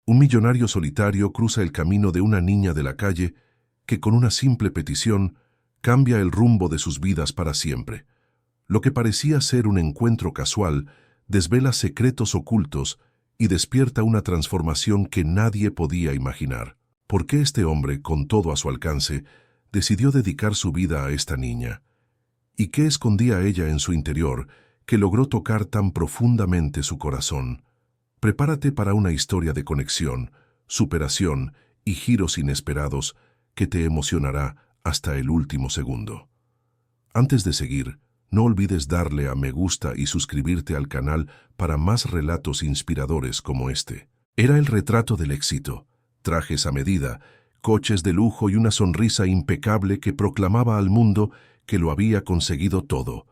Un millonario solitario cruza el camino de una niña de la calle que con una simple petición cambia el rumbo de sus vidas para siempre. Lo que parecía ser un encuentro casual desvela secretos ocultos y despierta una transformación que nadie podía imaginar. ¿Por qué este hombre, con todo a su alcance, decidió dedicar su vida a esta niña? ¿Y qué escondía ella en su interior que logró tocar tan profundamente su corazón? Prepárate para una historia de conexión, superación y giros inesperados que te emocionará hasta el último segundo. Antes de seguir, no olvides darle a me gusta y suscribirte al canal para más relatos inspiradores como este. Era el retrato del éxito, trajes a medida, coches de lujo y una sonrisa impecable que proclamaba al mundo que lo había conseguido todo.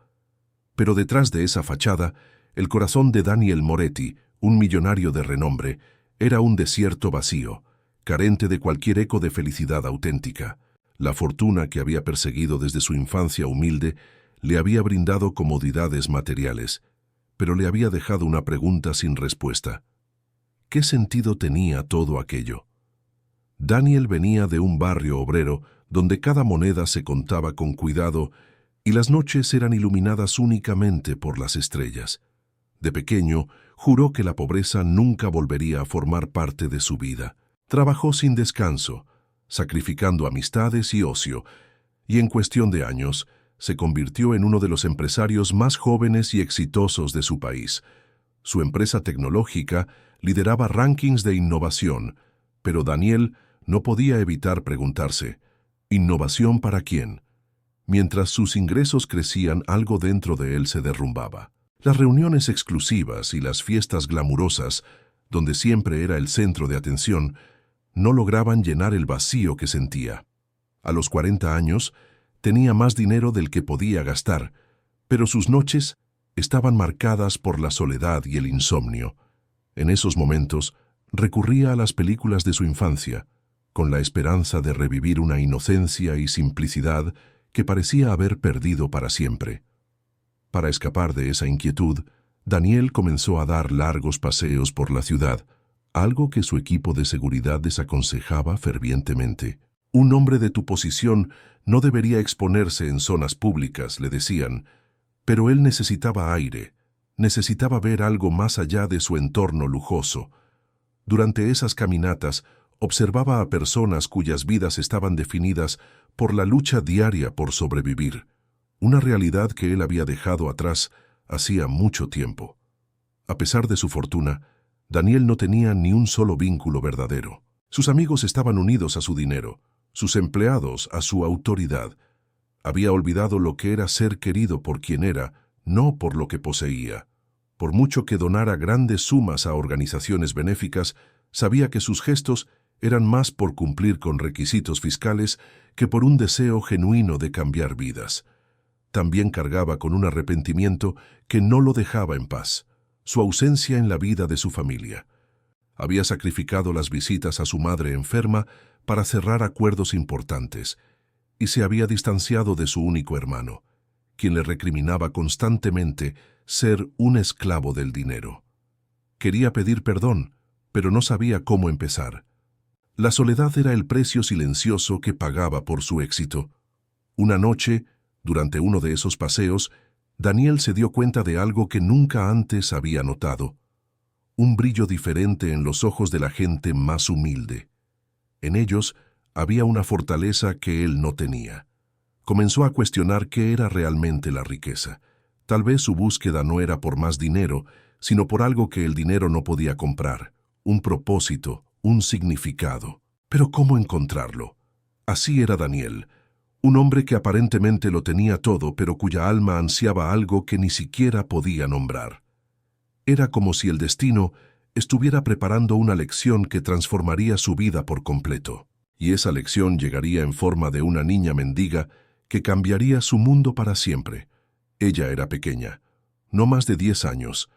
Pero detrás de esa fachada, el corazón de Daniel Moretti, un millonario de renombre, era un desierto vacío, carente de cualquier eco de felicidad auténtica. La fortuna que había perseguido desde su infancia humilde le había brindado comodidades materiales, pero le había dejado una pregunta sin respuesta. ¿Qué sentido tenía todo aquello? Daniel venía de un barrio obrero donde cada moneda se contaba con cuidado y las noches eran iluminadas únicamente por las estrellas. De pequeño, juró que la pobreza nunca volvería a formar parte de su vida. Trabajó sin descanso, sacrificando amistades y ocio, y en cuestión de años, se convirtió en uno de los empresarios más jóvenes y exitosos de su país. Su empresa tecnológica lideraba rankings de innovación, pero Daniel no podía evitar preguntarse, ¿innovación para quién? Mientras sus ingresos crecían, algo dentro de él se derrumbaba. Las reuniones exclusivas y las fiestas glamurosas, donde siempre era el centro de atención, no lograban llenar el vacío que sentía. A los 40 años, tenía más dinero del que podía gastar, pero sus noches estaban marcadas por la soledad y el insomnio. En esos momentos, recurría a las películas de su infancia, con la esperanza de revivir una inocencia y simplicidad que parecía haber perdido para siempre. Para escapar de esa inquietud, Daniel comenzó a dar largos paseos por la ciudad, algo que su equipo de seguridad desaconsejaba fervientemente. Un hombre de tu posición no debería exponerse en zonas públicas, le decían, pero él necesitaba aire, necesitaba ver algo más allá de su entorno lujoso. Durante esas caminatas, observaba a personas cuyas vidas estaban definidas por la lucha diaria por sobrevivir, una realidad que él había dejado atrás hacía mucho tiempo. A pesar de su fortuna, Daniel no tenía ni un solo vínculo verdadero. Sus amigos estaban unidos a su dinero, sus empleados a su autoridad. Había olvidado lo que era ser querido por quien era, no por lo que poseía. Por mucho que donara grandes sumas a organizaciones benéficas, sabía que sus gestos eran más por cumplir con requisitos fiscales que por un deseo genuino de cambiar vidas. También cargaba con un arrepentimiento que no lo dejaba en paz, su ausencia en la vida de su familia. Había sacrificado las visitas a su madre enferma para cerrar acuerdos importantes, y se había distanciado de su único hermano, quien le recriminaba constantemente ser un esclavo del dinero. Quería pedir perdón, pero no sabía cómo empezar. La soledad era el precio silencioso que pagaba por su éxito. Una noche, durante uno de esos paseos, Daniel se dio cuenta de algo que nunca antes había notado: un brillo diferente en los ojos de la gente más humilde. En ellos había una fortaleza que él no tenía. Comenzó a cuestionar qué era realmente la riqueza. Tal vez su búsqueda no era por más dinero, sino por algo que el dinero no podía comprar: un propósito, un significado. Pero ¿cómo encontrarlo? Así era Daniel, un hombre que aparentemente lo tenía todo, pero cuya alma ansiaba algo que ni siquiera podía nombrar. Era como si el destino estuviera preparando una lección que transformaría su vida por completo. Y esa lección llegaría en forma de una niña mendiga que cambiaría su mundo para siempre. Ella era pequeña, no más de 10 años,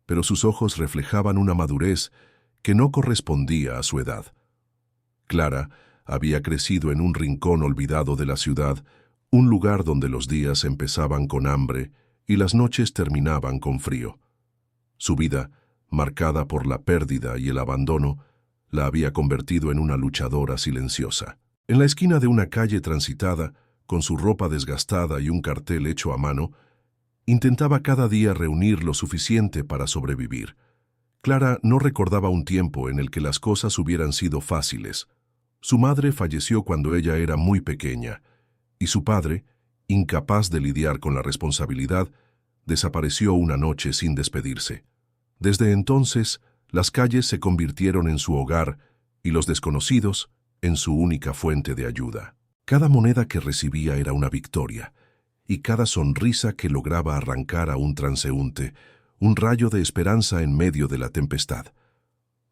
pero sus ojos reflejaban una madurez que no correspondía a su edad. Clara había crecido en un rincón olvidado de la ciudad, un lugar donde los días empezaban con hambre y las noches terminaban con frío. Su vida, marcada por la pérdida y el abandono, la había convertido en una luchadora silenciosa. En la esquina de una calle transitada, con su ropa desgastada y un cartel hecho a mano, intentaba cada día reunir lo suficiente para sobrevivir. Clara no recordaba un tiempo en el que las cosas hubieran sido fáciles. Su madre falleció cuando ella era muy pequeña, y su padre, incapaz de lidiar con la responsabilidad, desapareció una noche sin despedirse. Desde entonces, las calles se convirtieron en su hogar y los desconocidos en su única fuente de ayuda. Cada moneda que recibía era una victoria, y cada sonrisa que lograba arrancar a un transeúnte, un rayo de esperanza en medio de la tempestad.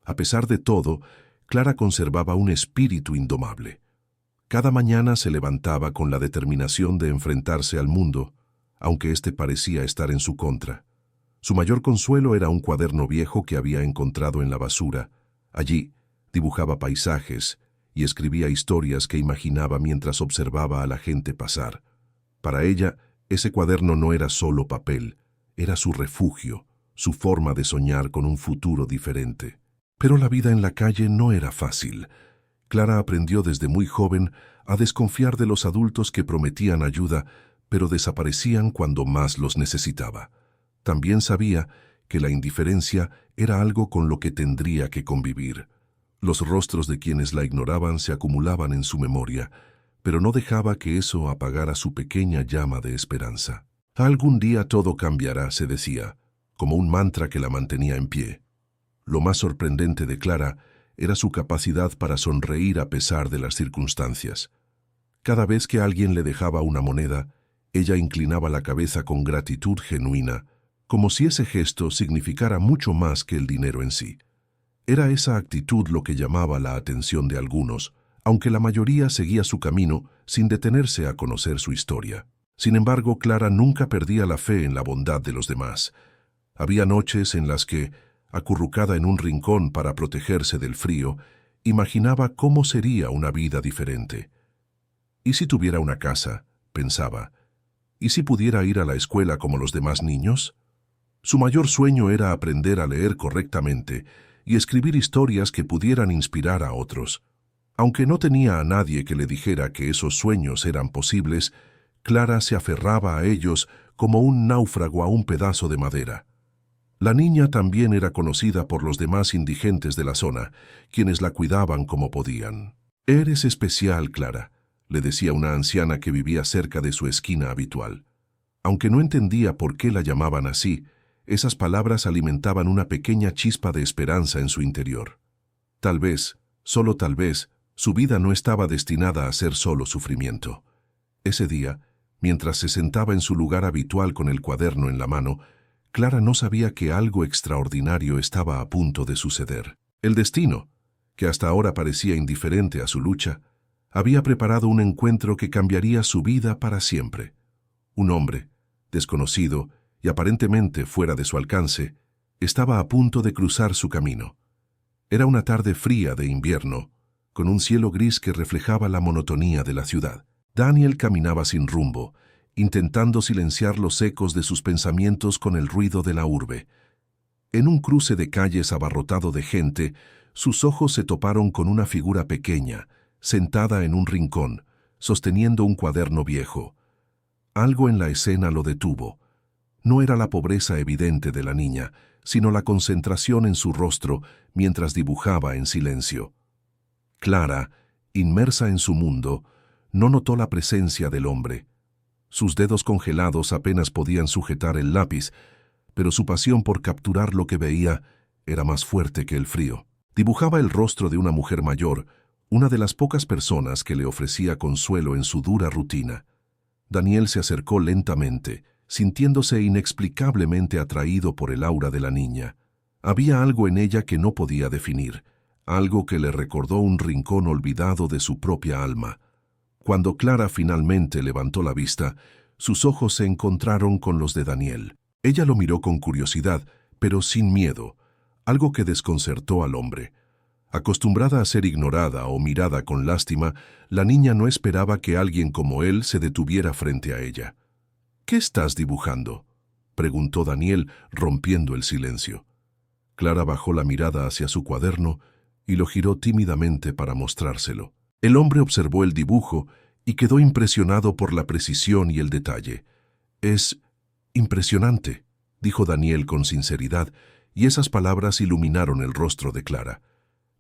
A pesar de todo, Clara conservaba un espíritu indomable. Cada mañana se levantaba con la determinación de enfrentarse al mundo, aunque éste parecía estar en su contra. Su mayor consuelo era un cuaderno viejo que había encontrado en la basura. Allí dibujaba paisajes y escribía historias que imaginaba mientras observaba a la gente pasar. Para ella, ese cuaderno no era solo papel, era su refugio, su forma de soñar con un futuro diferente. Pero la vida en la calle no era fácil. Clara aprendió desde muy joven a desconfiar de los adultos que prometían ayuda, pero desaparecían cuando más los necesitaba. También sabía que la indiferencia era algo con lo que tendría que convivir. Los rostros de quienes la ignoraban se acumulaban en su memoria, pero no dejaba que eso apagara su pequeña llama de esperanza. Algún día todo cambiará, se decía, como un mantra que la mantenía en pie. Lo más sorprendente de Clara era su capacidad para sonreír a pesar de las circunstancias. Cada vez que alguien le dejaba una moneda, ella inclinaba la cabeza con gratitud genuina, como si ese gesto significara mucho más que el dinero en sí. Era esa actitud lo que llamaba la atención de algunos, aunque la mayoría seguía su camino sin detenerse a conocer su historia. Sin embargo, Clara nunca perdía la fe en la bondad de los demás. Había noches en las que, acurrucada en un rincón para protegerse del frío, imaginaba cómo sería una vida diferente. ¿Y si tuviera una casa?, pensaba. ¿Y si pudiera ir a la escuela como los demás niños? Su mayor sueño era aprender a leer correctamente y escribir historias que pudieran inspirar a otros. Aunque no tenía a nadie que le dijera que esos sueños eran posibles, Clara se aferraba a ellos como un náufrago a un pedazo de madera. La niña también era conocida por los demás indigentes de la zona, quienes la cuidaban como podían. «Eres especial, Clara», le decía una anciana que vivía cerca de su esquina habitual. Aunque no entendía por qué la llamaban así, esas palabras alimentaban una pequeña chispa de esperanza en su interior. Tal vez, solo tal vez, su vida no estaba destinada a ser solo sufrimiento. Ese día, mientras se sentaba en su lugar habitual con el cuaderno en la mano, Clara no sabía que algo extraordinario estaba a punto de suceder. El destino, que hasta ahora parecía indiferente a su lucha, había preparado un encuentro que cambiaría su vida para siempre. Un hombre, desconocido y aparentemente fuera de su alcance, estaba a punto de cruzar su camino. Era una tarde fría de invierno, con un cielo gris que reflejaba la monotonía de la ciudad. Daniel caminaba sin rumbo, intentando silenciar los ecos de sus pensamientos con el ruido de la urbe. En un cruce de calles abarrotado de gente, sus ojos se toparon con una figura pequeña, sentada en un rincón, sosteniendo un cuaderno viejo. Algo en la escena lo detuvo. No era la pobreza evidente de la niña, sino la concentración en su rostro mientras dibujaba en silencio. Clara, inmersa en su mundo, no notó la presencia del hombre. Sus dedos congelados apenas podían sujetar el lápiz, pero su pasión por capturar lo que veía era más fuerte que el frío. Dibujaba el rostro de una mujer mayor, una de las pocas personas que le ofrecía consuelo en su dura rutina. Daniel se acercó lentamente, sintiéndose inexplicablemente atraído por el aura de la niña. Había algo en ella que no podía definir, algo que le recordó un rincón olvidado de su propia alma. Cuando Clara finalmente levantó la vista, sus ojos se encontraron con los de Daniel. Ella lo miró con curiosidad, pero sin miedo, algo que desconcertó al hombre. Acostumbrada a ser ignorada o mirada con lástima, la niña no esperaba que alguien como él se detuviera frente a ella. «¿Qué estás dibujando?», preguntó Daniel, rompiendo el silencio. Clara bajó la mirada hacia su cuaderno y lo giró tímidamente para mostrárselo. El hombre observó el dibujo y quedó impresionado por la precisión y el detalle. «Es impresionante», dijo Daniel con sinceridad, y esas palabras iluminaron el rostro de Clara.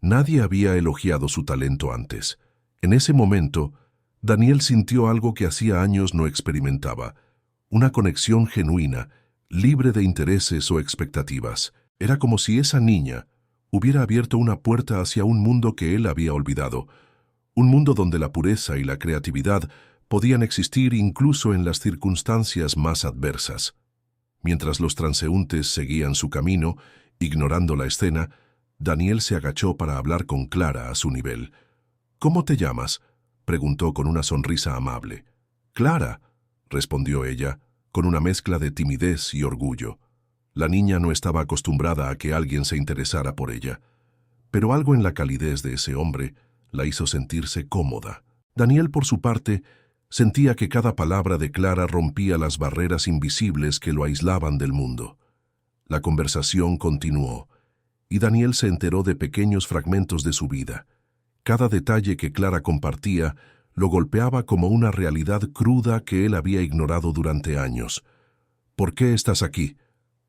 Nadie había elogiado su talento antes. En ese momento, Daniel sintió algo que hacía años no experimentaba, una conexión genuina, libre de intereses o expectativas. Era como si esa niña hubiera abierto una puerta hacia un mundo que él había olvidado, un mundo donde la pureza y la creatividad podían existir incluso en las circunstancias más adversas. Mientras los transeúntes seguían su camino, ignorando la escena, Daniel se agachó para hablar con Clara a su nivel. «¿Cómo te llamas?», preguntó con una sonrisa amable. «Clara», respondió ella, con una mezcla de timidez y orgullo. La niña no estaba acostumbrada a que alguien se interesara por ella, pero algo en la calidez de ese hombre la hizo sentirse cómoda. Daniel, por su parte, sentía que cada palabra de Clara rompía las barreras invisibles que lo aislaban del mundo. La conversación continuó, y Daniel se enteró de pequeños fragmentos de su vida. Cada detalle que Clara compartía lo golpeaba como una realidad cruda que él había ignorado durante años. «¿Por qué estás aquí?»,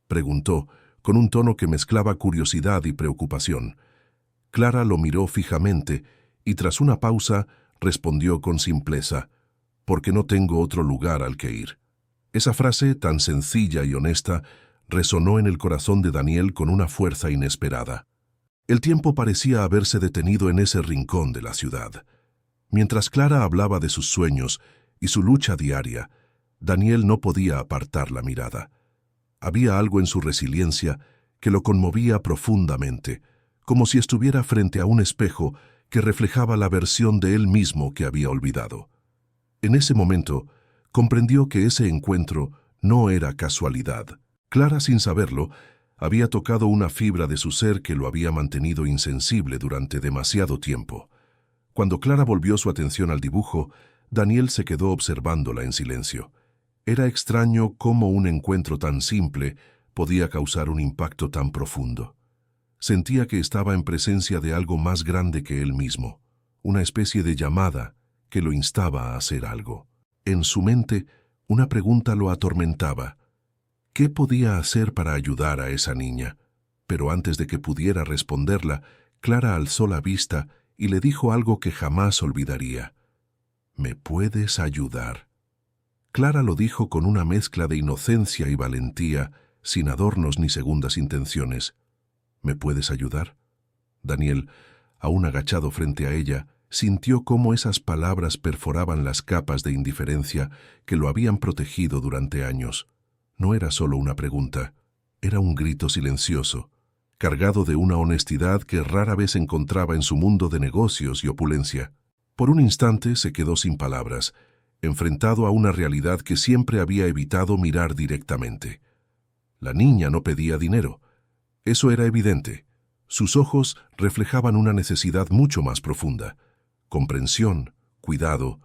preguntó, con un tono que mezclaba curiosidad y preocupación. Clara lo miró fijamente y tras una pausa respondió con simpleza: «Porque no tengo otro lugar al que ir». Esa frase, tan sencilla y honesta, resonó en el corazón de Daniel con una fuerza inesperada. El tiempo parecía haberse detenido en ese rincón de la ciudad. Mientras Clara hablaba de sus sueños y su lucha diaria, Daniel no podía apartar la mirada. Había algo en su resiliencia que lo conmovía profundamente, como si estuviera frente a un espejo que reflejaba la versión de él mismo que había olvidado. En ese momento, comprendió que ese encuentro no era casualidad. Clara, sin saberlo, había tocado una fibra de su ser que lo había mantenido insensible durante demasiado tiempo. Cuando Clara volvió su atención al dibujo, Daniel se quedó observándola en silencio. Era extraño cómo un encuentro tan simple podía causar un impacto tan profundo. Sentía que estaba en presencia de algo más grande que él mismo, una especie de llamada que lo instaba a hacer algo. En su mente, una pregunta lo atormentaba. ¿Qué podía hacer para ayudar a esa niña? Pero antes de que pudiera responderla, Clara alzó la vista y le dijo algo que jamás olvidaría. «¿Me puedes ayudar?». Clara lo dijo con una mezcla de inocencia y valentía, sin adornos ni segundas intenciones. «¿Me puedes ayudar?». Daniel, aún agachado frente a ella, sintió cómo esas palabras perforaban las capas de indiferencia que lo habían protegido durante años. No era solo una pregunta, era un grito silencioso, cargado de una honestidad que rara vez encontraba en su mundo de negocios y opulencia. Por un instante se quedó sin palabras, enfrentado a una realidad que siempre había evitado mirar directamente. La niña no pedía dinero. Eso era evidente. Sus ojos reflejaban una necesidad mucho más profunda: comprensión, cuidado,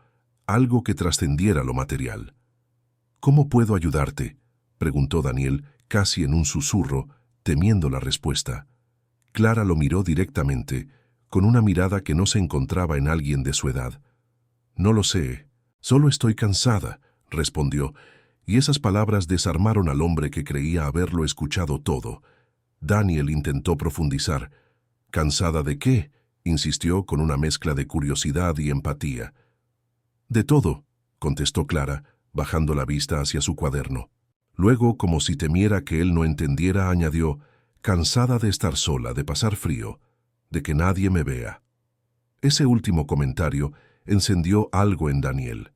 algo que trascendiera lo material. «¿Cómo puedo ayudarte?», preguntó Daniel, casi en un susurro, temiendo la respuesta. Clara lo miró directamente, con una mirada que no se encontraba en alguien de su edad. «No lo sé, solo estoy cansada», respondió, y esas palabras desarmaron al hombre que creía haberlo escuchado todo. Daniel intentó profundizar. «¿Cansada de qué?», insistió con una mezcla de curiosidad y empatía. «De todo», contestó Clara, bajando la vista hacia su cuaderno. Luego, como si temiera que él no entendiera, añadió: «Cansada de estar sola, de pasar frío, de que nadie me vea». Ese último comentario encendió algo en Daniel.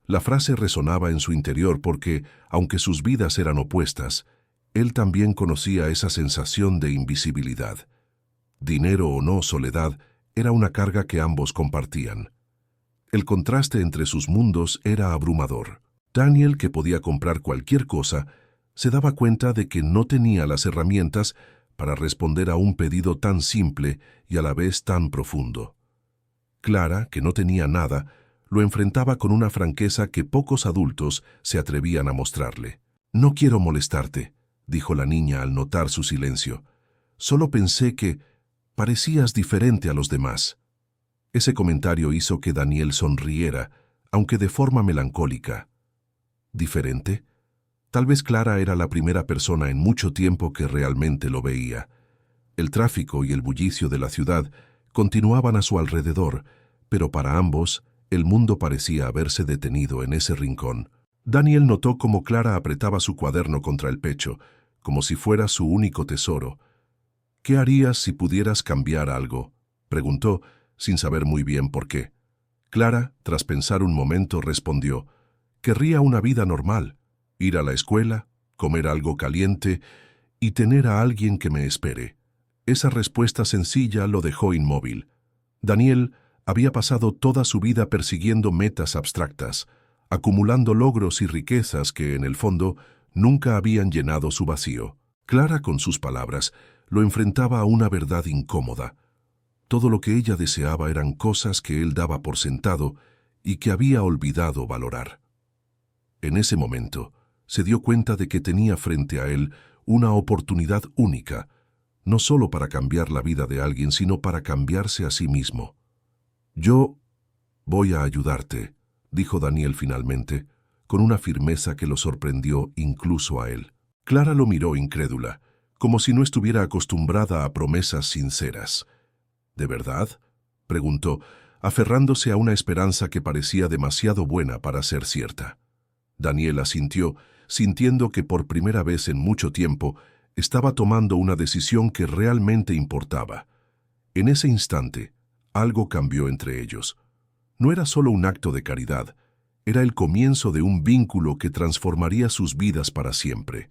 La frase resonaba en su interior porque, aunque sus vidas eran opuestas, él también conocía esa sensación de invisibilidad. Dinero o no soledad era una carga que ambos compartían. El contraste entre sus mundos era abrumador. Daniel, que podía comprar cualquier cosa, se daba cuenta de que no tenía las herramientas para responder a un pedido tan simple y a la vez tan profundo. Clara, que no tenía nada, lo enfrentaba con una franqueza que pocos adultos se atrevían a mostrarle. «No quiero molestarte», dijo la niña al notar su silencio. «Solo pensé que Parecías diferente a los demás. Ese comentario hizo que Daniel sonriera, aunque de forma melancólica. ¿Diferente? Tal vez Clara era la primera persona en mucho tiempo que realmente lo veía. El tráfico y el bullicio de la ciudad continuaban a su alrededor, pero para ambos, el mundo parecía haberse detenido en ese rincón. Daniel notó cómo Clara apretaba su cuaderno contra el pecho, como si fuera su único tesoro. «¿Qué harías si pudieras cambiar algo?», preguntó, sin saber muy bien por qué. Clara, tras pensar un momento, respondió: «Querría una vida normal, ir a la escuela, comer algo caliente y tener a alguien que me espere». Esa respuesta sencilla lo dejó inmóvil. Daniel había pasado toda su vida persiguiendo metas abstractas, acumulando logros y riquezas que, en el fondo, nunca habían llenado su vacío. Clara, con sus palabras, lo enfrentaba a una verdad incómoda. Todo lo que ella deseaba eran cosas que él daba por sentado y que había olvidado valorar. En ese momento, se dio cuenta de que tenía frente a él una oportunidad única, no solo para cambiar la vida de alguien, sino para cambiarse a sí mismo. «Yo voy a ayudarte», dijo Daniel finalmente, con una firmeza que lo sorprendió incluso a él. Clara lo miró incrédula, como si no estuviera acostumbrada a promesas sinceras. «¿De verdad?», preguntó, aferrándose a una esperanza que parecía demasiado buena para ser cierta. Daniel asintió, sintiendo que por primera vez en mucho tiempo estaba tomando una decisión que realmente importaba. En ese instante, algo cambió entre ellos. No era solo un acto de caridad, era el comienzo de un vínculo que transformaría sus vidas para siempre.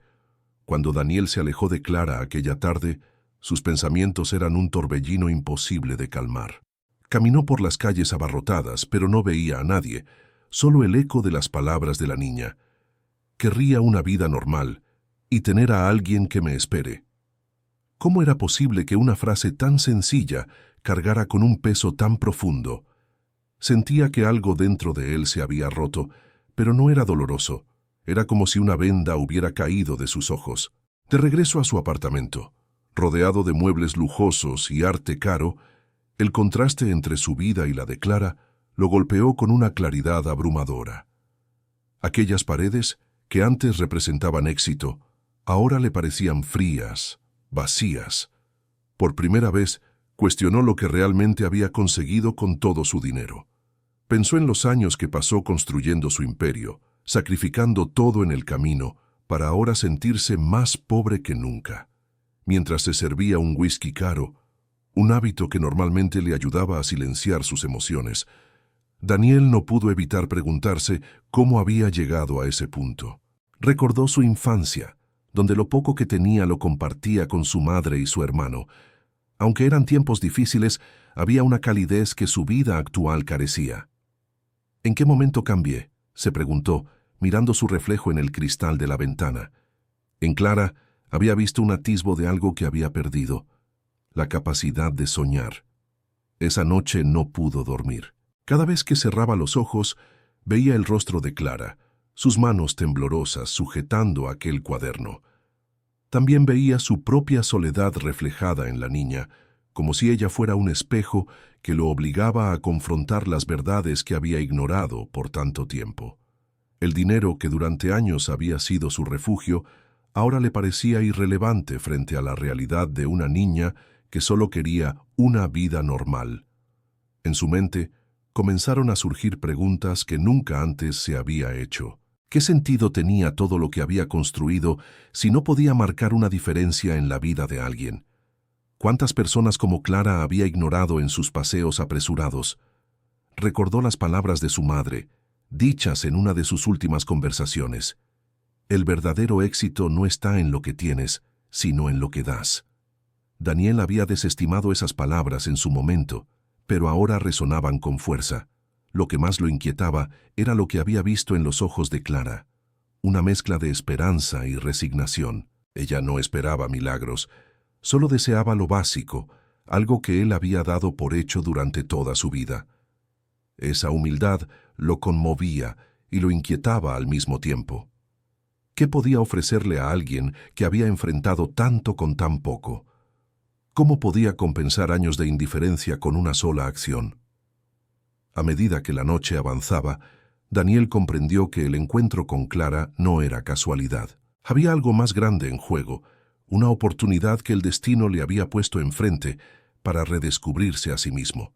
Cuando Daniel se alejó de Clara aquella tarde, sus pensamientos eran un torbellino imposible de calmar. Caminó por las calles abarrotadas, pero no veía a nadie, solo el eco de las palabras de la niña. «Querría una vida normal y tener a alguien que me espere». ¿Cómo era posible que una frase tan sencilla cargara con un peso tan profundo? Sentía que algo dentro de él se había roto, pero no era doloroso. Era como si una venda hubiera caído de sus ojos. De regreso a su apartamento, rodeado de muebles lujosos y arte caro, el contraste entre su vida y la de Clara lo golpeó con una claridad abrumadora. Aquellas paredes, que antes representaban éxito, ahora le parecían frías, vacías. Por primera vez, cuestionó lo que realmente había conseguido con todo su dinero. Pensó en los años que pasó construyendo su imperio, sacrificando todo en el camino, para ahora sentirse más pobre que nunca. Mientras se servía un whisky caro, un hábito que normalmente le ayudaba a silenciar sus emociones, Daniel no pudo evitar preguntarse cómo había llegado a ese punto. Recordó su infancia, donde lo poco que tenía lo compartía con su madre y su hermano. Aunque eran tiempos difíciles, había una calidez que su vida actual carecía. «¿En qué momento cambié?», se preguntó, mirando su reflejo en el cristal de la ventana. En Clara había visto un atisbo de algo que había perdido: la capacidad de soñar. Esa noche no pudo dormir. Cada vez que cerraba los ojos, veía el rostro de Clara, sus manos temblorosas sujetando aquel cuaderno. También veía su propia soledad reflejada en la niña, como si ella fuera un espejo que lo obligaba a confrontar las verdades que había ignorado por tanto tiempo. El dinero que durante años había sido su refugio, ahora le parecía irrelevante frente a la realidad de una niña que solo quería una vida normal. En su mente comenzaron a surgir preguntas que nunca antes se había hecho. ¿Qué sentido tenía todo lo que había construido si no podía marcar una diferencia en la vida de alguien? ¿Cuántas personas como Clara había ignorado en sus paseos apresurados? Recordó las palabras de su madre, dichas en una de sus últimas conversaciones: «El verdadero éxito no está en lo que tienes, sino en lo que das». Daniel había desestimado esas palabras en su momento, pero ahora resonaban con fuerza. Lo que más lo inquietaba era lo que había visto en los ojos de Clara, una mezcla de esperanza y resignación. Ella no esperaba milagros, solo deseaba lo básico, algo que él había dado por hecho durante toda su vida. Esa humildad lo conmovía y lo inquietaba al mismo tiempo. ¿Qué podía ofrecerle a alguien que había enfrentado tanto con tan poco? ¿Cómo podía compensar años de indiferencia con una sola acción? A medida que la noche avanzaba, Daniel comprendió que el encuentro con Clara no era casualidad. Había algo más grande en juego, una oportunidad que el destino le había puesto enfrente para redescubrirse a sí mismo.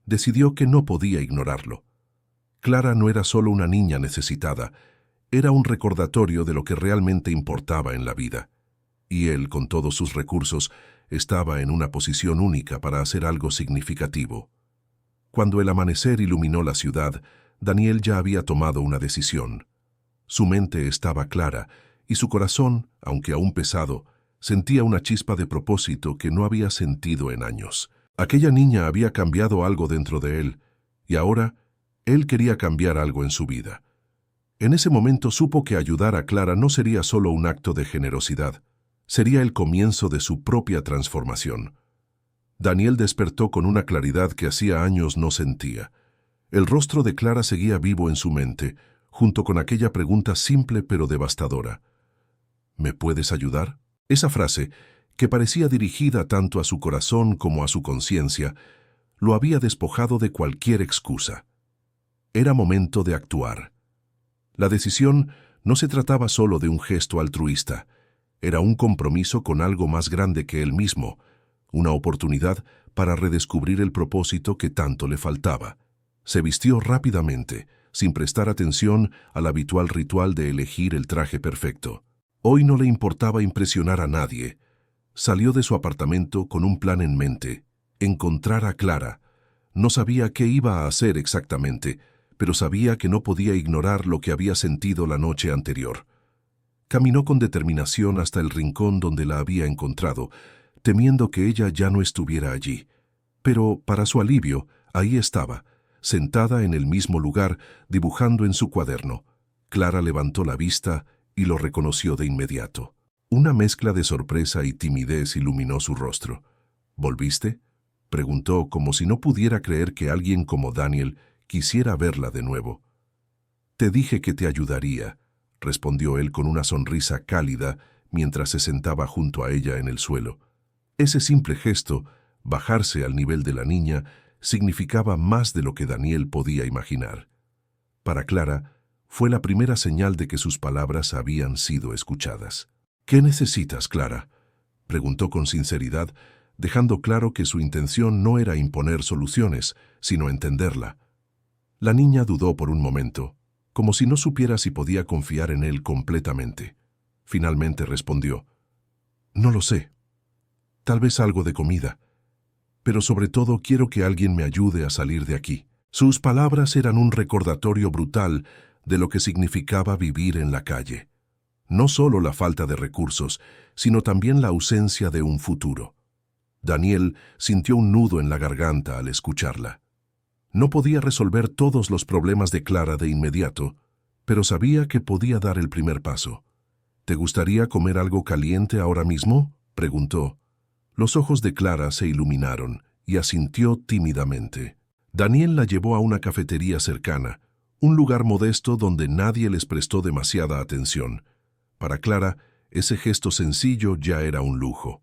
Decidió que no podía ignorarlo. Clara no era solo una niña necesitada, era un recordatorio de lo que realmente importaba en la vida. Y él, con todos sus recursos, estaba en una posición única para hacer algo significativo. Cuando el amanecer iluminó la ciudad, Daniel ya había tomado una decisión. Su mente estaba clara, y su corazón, aunque aún pesado, sentía una chispa de propósito que no había sentido en años. Aquella niña había cambiado algo dentro de él, y ahora él quería cambiar algo en su vida. En ese momento supo que ayudar a Clara no sería solo un acto de generosidad, sería el comienzo de su propia transformación. Daniel despertó con una claridad que hacía años no sentía. El rostro de Clara seguía vivo en su mente, junto con aquella pregunta simple pero devastadora. ¿Me puedes ayudar? Esa frase, que parecía dirigida tanto a su corazón como a su conciencia, lo había despojado de cualquier excusa. Era momento de actuar. La decisión no se trataba solo de un gesto altruista, era un compromiso con algo más grande que él mismo, una oportunidad para redescubrir el propósito que tanto le faltaba. Se vistió rápidamente, sin prestar atención al habitual ritual de elegir el traje perfecto. Hoy no le importaba impresionar a nadie. Salió de su apartamento con un plan en mente: encontrar a Clara. No sabía qué iba a hacer exactamente, pero sabía que no podía ignorar lo que había sentido la noche anterior. Caminó con determinación hasta el rincón donde la había encontrado, temiendo que ella ya no estuviera allí. Pero, para su alivio, ahí estaba, sentada en el mismo lugar, dibujando en su cuaderno. Clara levantó la vista y lo reconoció de inmediato. Una mezcla de sorpresa y timidez iluminó su rostro. ¿Volviste?, preguntó, como si no pudiera creer que alguien como Daniel quisiera verla de nuevo. «Te dije que te ayudaría», respondió él con una sonrisa cálida mientras se sentaba junto a ella en el suelo. Ese simple gesto, bajarse al nivel de la niña, significaba más de lo que Daniel podía imaginar. Para Clara, fue la primera señal de que sus palabras habían sido escuchadas. «¿Qué necesitas, Clara?», preguntó con sinceridad, dejando claro que su intención no era imponer soluciones, sino entenderla. La niña dudó por un momento, como si no supiera si podía confiar en él completamente. Finalmente respondió: «No lo sé. Tal vez algo de comida. Pero sobre todo quiero que alguien me ayude a salir de aquí». Sus palabras eran un recordatorio brutal de lo que significaba vivir en la calle. No solo la falta de recursos, sino también la ausencia de un futuro. Daniel sintió un nudo en la garganta al escucharla. No podía resolver todos los problemas de Clara de inmediato, pero sabía que podía dar el primer paso. «¿Te gustaría comer algo caliente ahora mismo?», preguntó. Los ojos de Clara se iluminaron y asintió tímidamente. Daniel la llevó a una cafetería cercana, un lugar modesto donde nadie les prestó demasiada atención. Para Clara, ese gesto sencillo ya era un lujo.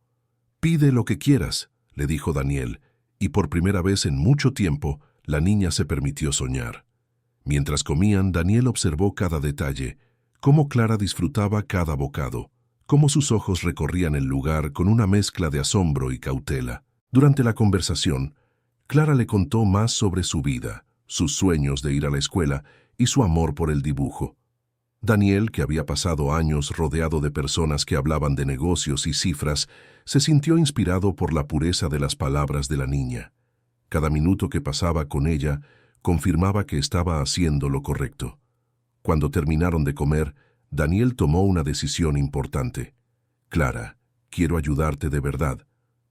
«Pide lo que quieras», le dijo Daniel, y por primera vez en mucho tiempo, la niña se permitió soñar. Mientras comían, Daniel observó cada detalle, cómo Clara disfrutaba cada bocado, cómo sus ojos recorrían el lugar con una mezcla de asombro y cautela. Durante la conversación, Clara le contó más sobre su vida, sus sueños de ir a la escuela y su amor por el dibujo. Daniel, que había pasado años rodeado de personas que hablaban de negocios y cifras, se sintió inspirado por la pureza de las palabras de la niña. Cada minuto que pasaba con ella confirmaba que estaba haciendo lo correcto. Cuando terminaron de comer, Daniel tomó una decisión importante. «Clara, quiero ayudarte de verdad,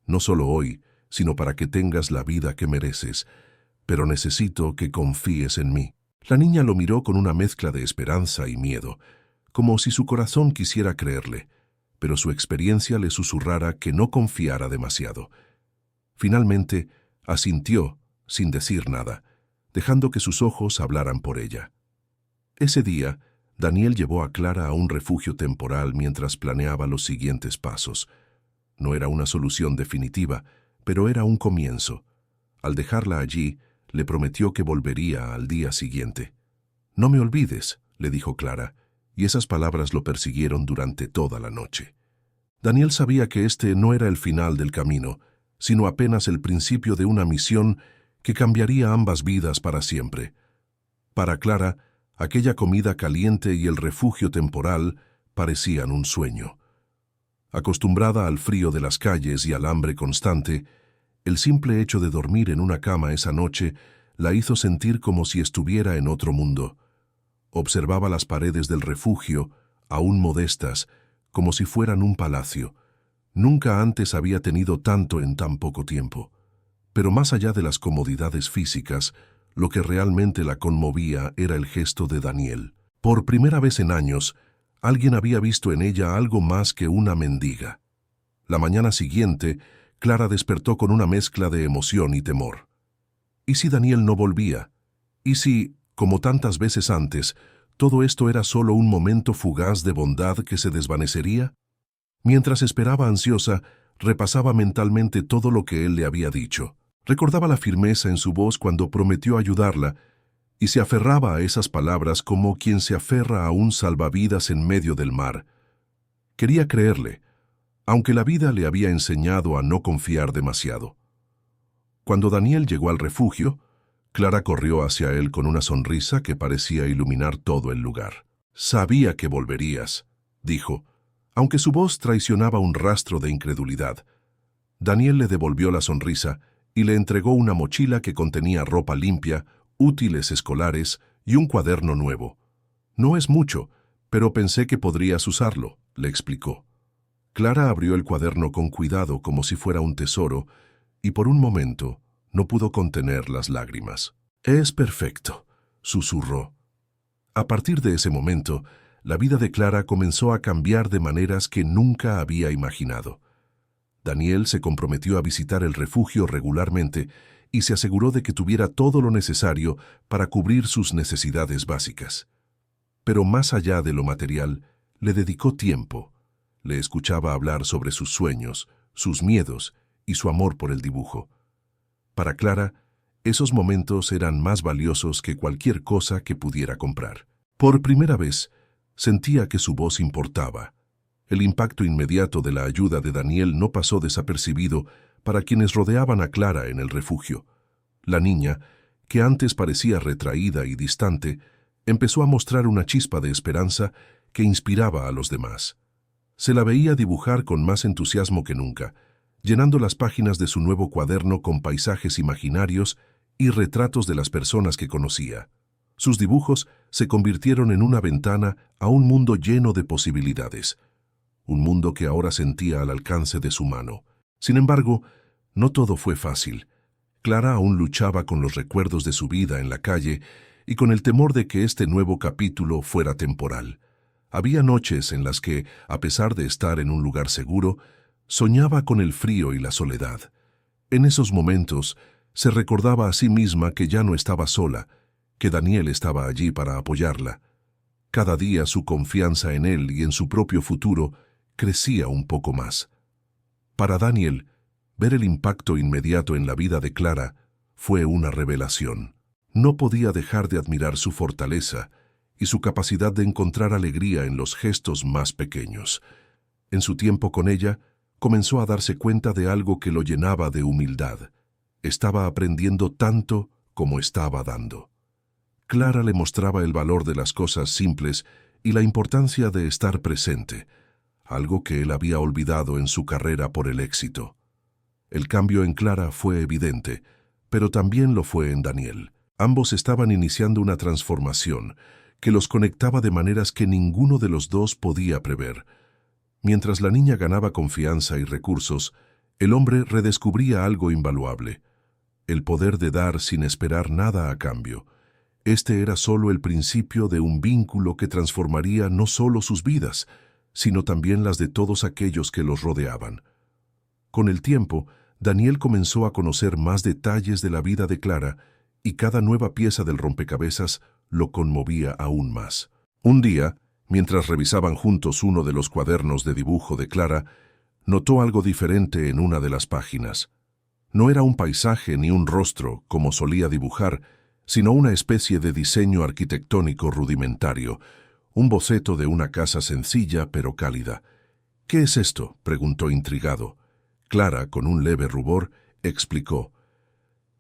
no solo hoy, sino para que tengas la vida que mereces, pero necesito que confíes en mí». La niña lo miró con una mezcla de esperanza y miedo, como si su corazón quisiera creerle, pero su experiencia le susurrara que no confiara demasiado. Finalmente, asintió, sin decir nada, dejando que sus ojos hablaran por ella. Ese día, Daniel llevó a Clara a un refugio temporal mientras planeaba los siguientes pasos. No era una solución definitiva, pero era un comienzo. Al dejarla allí, le prometió que volvería al día siguiente. «No me olvides», le dijo Clara, y esas palabras lo persiguieron durante toda la noche. Daniel sabía que este no era el final del camino, sino apenas el principio de una misión que cambiaría ambas vidas para siempre. Para Clara, aquella comida caliente y el refugio temporal parecían un sueño. Acostumbrada al frío de las calles y al hambre constante, el simple hecho de dormir en una cama esa noche la hizo sentir como si estuviera en otro mundo. Observaba las paredes del refugio, aún modestas, como si fueran un palacio. Nunca antes había tenido tanto en tan poco tiempo. Pero más allá de las comodidades físicas, lo que realmente la conmovía era el gesto de Daniel. Por primera vez en años, alguien había visto en ella algo más que una mendiga. La mañana siguiente, Clara despertó con una mezcla de emoción y temor. ¿Y si Daniel no volvía? ¿Y si, como tantas veces antes, todo esto era solo un momento fugaz de bondad que se desvanecería? Mientras esperaba ansiosa, repasaba mentalmente todo lo que él le había dicho. Recordaba la firmeza en su voz cuando prometió ayudarla, y se aferraba a esas palabras como quien se aferra a un salvavidas en medio del mar. Quería creerle, aunque la vida le había enseñado a no confiar demasiado. Cuando Daniel llegó al refugio, Clara corrió hacia él con una sonrisa que parecía iluminar todo el lugar. «Sabía que volverías», dijo, aunque su voz traicionaba un rastro de incredulidad. Daniel le devolvió la sonrisa y le entregó una mochila que contenía ropa limpia, útiles escolares y un cuaderno nuevo. «No es mucho, pero pensé que podrías usarlo», le explicó. Clara abrió el cuaderno con cuidado como si fuera un tesoro y por un momento no pudo contener las lágrimas. «Es perfecto», susurró. A partir de ese momento, la vida de Clara comenzó a cambiar de maneras que nunca había imaginado. Daniel se comprometió a visitar el refugio regularmente y se aseguró de que tuviera todo lo necesario para cubrir sus necesidades básicas. Pero más allá de lo material, le dedicó tiempo. Le escuchaba hablar sobre sus sueños, sus miedos y su amor por el dibujo. Para Clara, esos momentos eran más valiosos que cualquier cosa que pudiera comprar. Por primera vez, sentía que su voz importaba. El impacto inmediato de la ayuda de Daniel no pasó desapercibido para quienes rodeaban a Clara en el refugio. La niña, que antes parecía retraída y distante, empezó a mostrar una chispa de esperanza que inspiraba a los demás. Se la veía dibujar con más entusiasmo que nunca, llenando las páginas de su nuevo cuaderno con paisajes imaginarios y retratos de las personas que conocía. Sus dibujos se convirtieron en una ventana a un mundo lleno de posibilidades, un mundo que ahora sentía al alcance de su mano. Sin embargo, no todo fue fácil. Clara aún luchaba con los recuerdos de su vida en la calle y con el temor de que este nuevo capítulo fuera temporal. Había noches en las que, a pesar de estar en un lugar seguro, soñaba con el frío y la soledad. En esos momentos, se recordaba a sí misma que ya no estaba sola, que Daniel estaba allí para apoyarla. Cada día su confianza en él y en su propio futuro crecía un poco más. Para Daniel, ver el impacto inmediato en la vida de Clara fue una revelación. No podía dejar de admirar su fortaleza y su capacidad de encontrar alegría en los gestos más pequeños. En su tiempo con ella, comenzó a darse cuenta de algo que lo llenaba de humildad. Estaba aprendiendo tanto como estaba dando. Clara le mostraba el valor de las cosas simples y la importancia de estar presente, algo que él había olvidado en su carrera por el éxito. El cambio en Clara fue evidente, pero también lo fue en Daniel. Ambos estaban iniciando una transformación que los conectaba de maneras que ninguno de los dos podía prever. Mientras la niña ganaba confianza y recursos, el hombre redescubría algo invaluable: el poder de dar sin esperar nada a cambio. Este era solo el principio de un vínculo que transformaría no solo sus vidas, sino también las de todos aquellos que los rodeaban. Con el tiempo, Daniel comenzó a conocer más detalles de la vida de Clara y cada nueva pieza del rompecabezas lo conmovía aún más. Un día, mientras revisaban juntos uno de los cuadernos de dibujo de Clara, Notó algo diferente en una de las páginas. No era un paisaje ni un rostro, como solía dibujar, sino una especie de diseño arquitectónico rudimentario, un boceto de una casa sencilla pero cálida. «¿Qué es esto?», preguntó intrigado. Clara, con un leve rubor, explicó.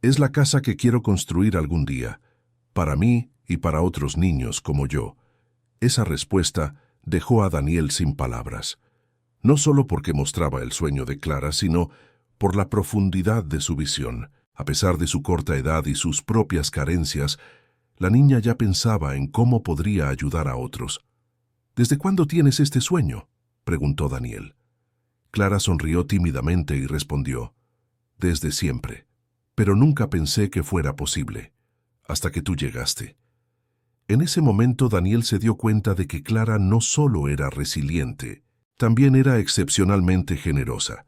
«Es la casa que quiero construir algún día, para mí y para otros niños como yo». Esa respuesta dejó a Daniel sin palabras. No solo porque mostraba el sueño de Clara, sino por la profundidad de su visión. A pesar de su corta edad y sus propias carencias, la niña ya pensaba en cómo podría ayudar a otros. «¿Desde cuándo tienes este sueño?», preguntó Daniel. Clara sonrió tímidamente y respondió. «Desde siempre. Pero nunca pensé que fuera posible, hasta que tú llegaste». En ese momento Daniel se dio cuenta de que Clara no solo era resiliente, también era excepcionalmente generosa.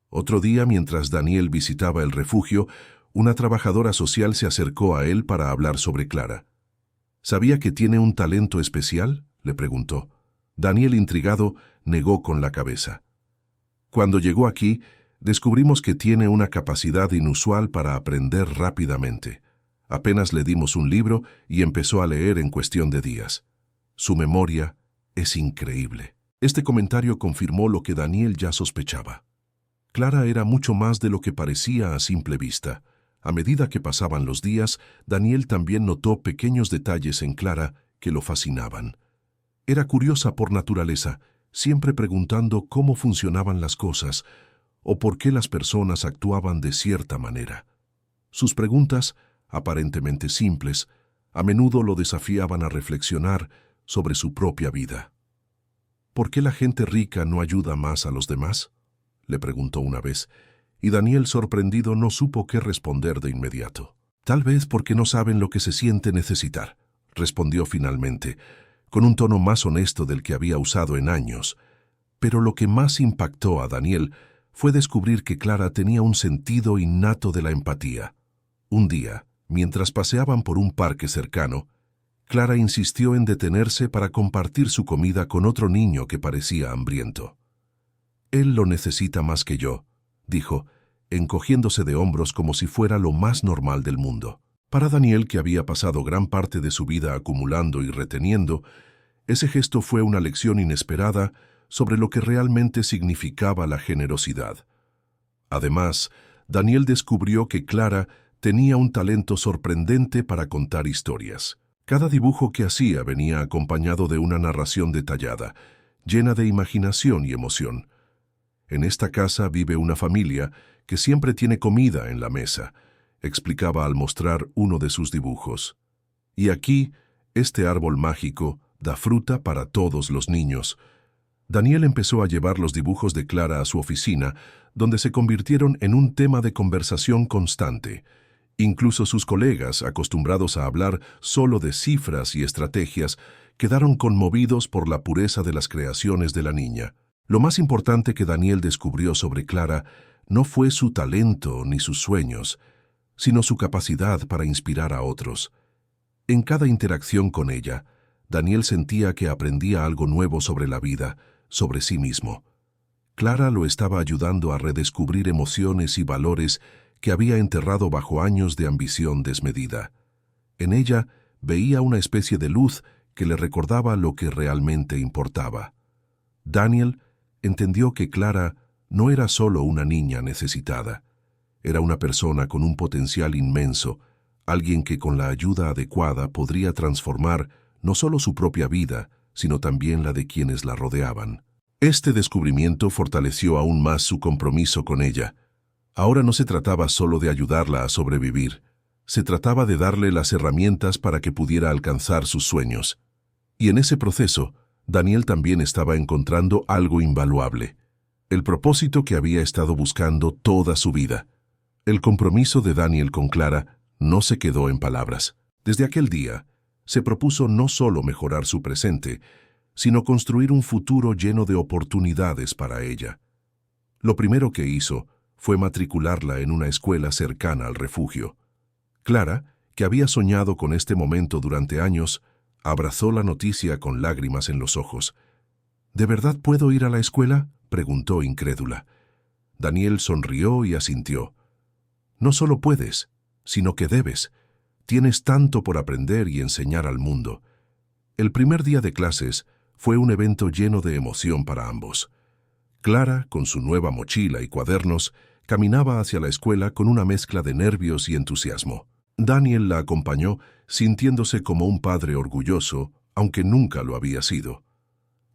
Otro día, mientras Daniel visitaba el refugio, una trabajadora social se acercó a él para hablar sobre Clara. «¿Sabía que tiene un talento especial?», le preguntó. Daniel, intrigado, negó con la cabeza. «Cuando llegó aquí, descubrimos que tiene una capacidad inusual para aprender rápidamente. Apenas le dimos un libro y empezó a leer en cuestión de días. Su memoria es increíble». Este comentario confirmó lo que Daniel ya sospechaba. Clara era mucho más de lo que parecía a simple vista. A medida que pasaban los días, Daniel también notó pequeños detalles en Clara que lo fascinaban. Era curiosa por naturaleza, siempre preguntando cómo funcionaban las cosas o por qué las personas actuaban de cierta manera. Sus preguntas, aparentemente simples, a menudo lo desafiaban a reflexionar sobre su propia vida. «¿Por qué la gente rica no ayuda más a los demás?», le preguntó una vez, y Daniel, sorprendido, no supo qué responder de inmediato. «Tal vez porque no saben lo que se siente necesitar», respondió finalmente, con un tono más honesto del que había usado en años. Pero lo que más impactó a Daniel fue descubrir que Clara tenía un sentido innato de la empatía. Un día, mientras paseaban por un parque cercano, Clara insistió en detenerse para compartir su comida con otro niño que parecía hambriento. «Él lo necesita más que yo», dijo, encogiéndose de hombros como si fuera lo más normal del mundo. Para Daniel, que había pasado gran parte de su vida acumulando y reteniendo, ese gesto fue una lección inesperada sobre lo que realmente significaba la generosidad. Además, Daniel descubrió que Clara tenía un talento sorprendente para contar historias. Cada dibujo que hacía venía acompañado de una narración detallada, llena de imaginación y emoción. «En esta casa vive una familia que siempre tiene comida en la mesa», explicaba al mostrar uno de sus dibujos. «Y aquí, este árbol mágico da fruta para todos los niños». Daniel empezó a llevar los dibujos de Clara a su oficina, donde se convirtieron en un tema de conversación constante. Incluso sus colegas, acostumbrados a hablar solo de cifras y estrategias, quedaron conmovidos por la pureza de las creaciones de la niña. Lo más importante que Daniel descubrió sobre Clara no fue su talento ni sus sueños, sino su capacidad para inspirar a otros. En cada interacción con ella, Daniel sentía que aprendía algo nuevo sobre la vida, sobre sí mismo. Clara lo estaba ayudando a redescubrir emociones y valores que había enterrado bajo años de ambición desmedida. En ella veía una especie de luz que le recordaba lo que realmente importaba. Daniel entendió que Clara no era solo una niña necesitada. Era una persona con un potencial inmenso, alguien que con la ayuda adecuada podría transformar no solo su propia vida, sino también la de quienes la rodeaban. Este descubrimiento fortaleció aún más su compromiso con ella. Ahora no se trataba solo de ayudarla a sobrevivir, se trataba de darle las herramientas para que pudiera alcanzar sus sueños. Y en ese proceso, Daniel también estaba encontrando algo invaluable, el propósito que había estado buscando toda su vida. El compromiso de Daniel con Clara no se quedó en palabras. Desde aquel día, se propuso no solo mejorar su presente, sino construir un futuro lleno de oportunidades para ella. Lo primero que hizo fue matricularla en una escuela cercana al refugio. Clara, que había soñado con este momento durante años, abrazó la noticia con lágrimas en los ojos. ¿De verdad puedo ir a la escuela?, preguntó incrédula. Daniel sonrió y asintió. No solo puedes, sino que debes. Tienes tanto por aprender y enseñar al mundo. El primer día de clases fue un evento lleno de emoción para ambos. Clara, con su nueva mochila y cuadernos, caminaba hacia la escuela con una mezcla de nervios y entusiasmo. Daniel la acompañó, sintiéndose como un padre orgulloso, aunque nunca lo había sido.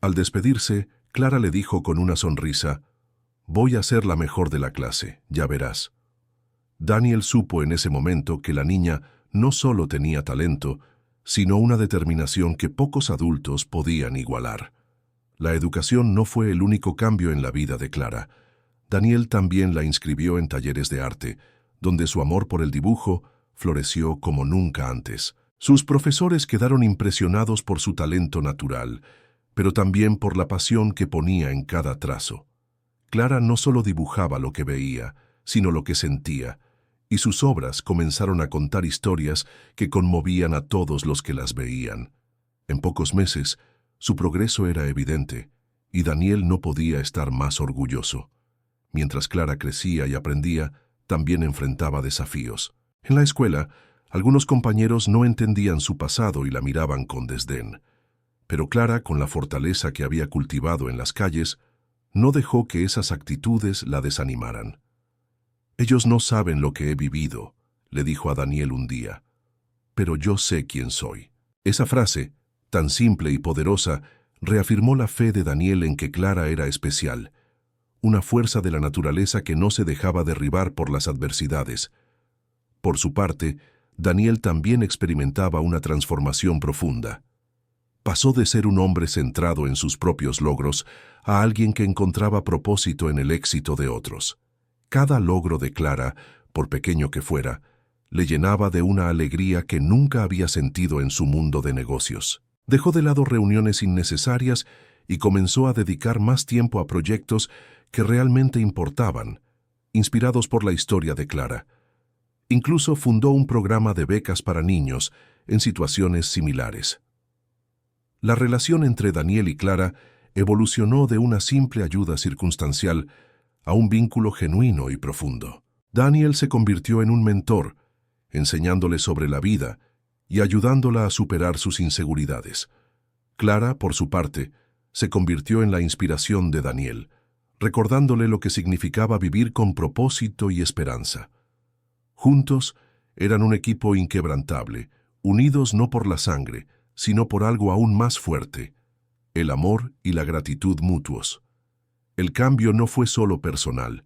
Al despedirse, Clara le dijo con una sonrisa, «Voy a ser la mejor de la clase, ya verás». Daniel supo en ese momento que la niña no solo tenía talento, sino una determinación que pocos adultos podían igualar. La educación no fue el único cambio en la vida de Clara. Daniel también la inscribió en talleres de arte, donde su amor por el dibujo floreció como nunca antes. Sus profesores quedaron impresionados por su talento natural, pero también por la pasión que ponía en cada trazo. Clara no solo dibujaba lo que veía, sino lo que sentía, y sus obras comenzaron a contar historias que conmovían a todos los que las veían. En pocos meses, su progreso era evidente, y Daniel no podía estar más orgulloso. Mientras Clara crecía y aprendía, también enfrentaba desafíos. En la escuela, algunos compañeros no entendían su pasado y la miraban con desdén. Pero Clara, con la fortaleza que había cultivado en las calles, no dejó que esas actitudes la desanimaran. «Ellos no saben lo que he vivido», le dijo a Daniel un día, «pero yo sé quién soy». Esa frase, tan simple y poderosa, reafirmó la fe de Daniel en que Clara era especial, una fuerza de la naturaleza que no se dejaba derribar por las adversidades. Por su parte, Daniel también experimentaba una transformación profunda. Pasó de ser un hombre centrado en sus propios logros a alguien que encontraba propósito en el éxito de otros. Cada logro de Clara, por pequeño que fuera, le llenaba de una alegría que nunca había sentido en su mundo de negocios. Dejó de lado reuniones innecesarias y comenzó a dedicar más tiempo a proyectos que realmente importaban, inspirados por la historia de Clara. Incluso fundó un programa de becas para niños en situaciones similares. La relación entre Daniel y Clara evolucionó de una simple ayuda circunstancial a un vínculo genuino y profundo. Daniel se convirtió en un mentor, enseñándole sobre la vida y ayudándola a superar sus inseguridades. Clara, por su parte, se convirtió en la inspiración de Daniel, recordándole lo que significaba vivir con propósito y esperanza. Juntos, eran un equipo inquebrantable, unidos no por la sangre, sino por algo aún más fuerte, el amor y la gratitud mutuos. El cambio no fue solo personal.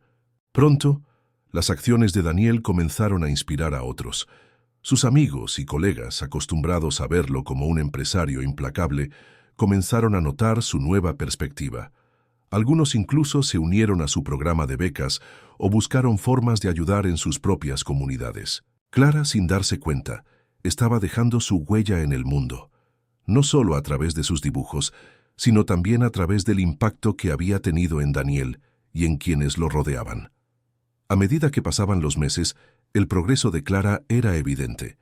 Pronto, las acciones de Daniel comenzaron a inspirar a otros. Sus amigos y colegas, acostumbrados a verlo como un empresario implacable, comenzaron a notar su nueva perspectiva. Algunos incluso se unieron a su programa de becas o buscaron formas de ayudar en sus propias comunidades. Clara, sin darse cuenta, estaba dejando su huella en el mundo, no solo a través de sus dibujos, sino también a través del impacto que había tenido en Daniel y en quienes lo rodeaban. A medida que pasaban los meses, el progreso de Clara era evidente.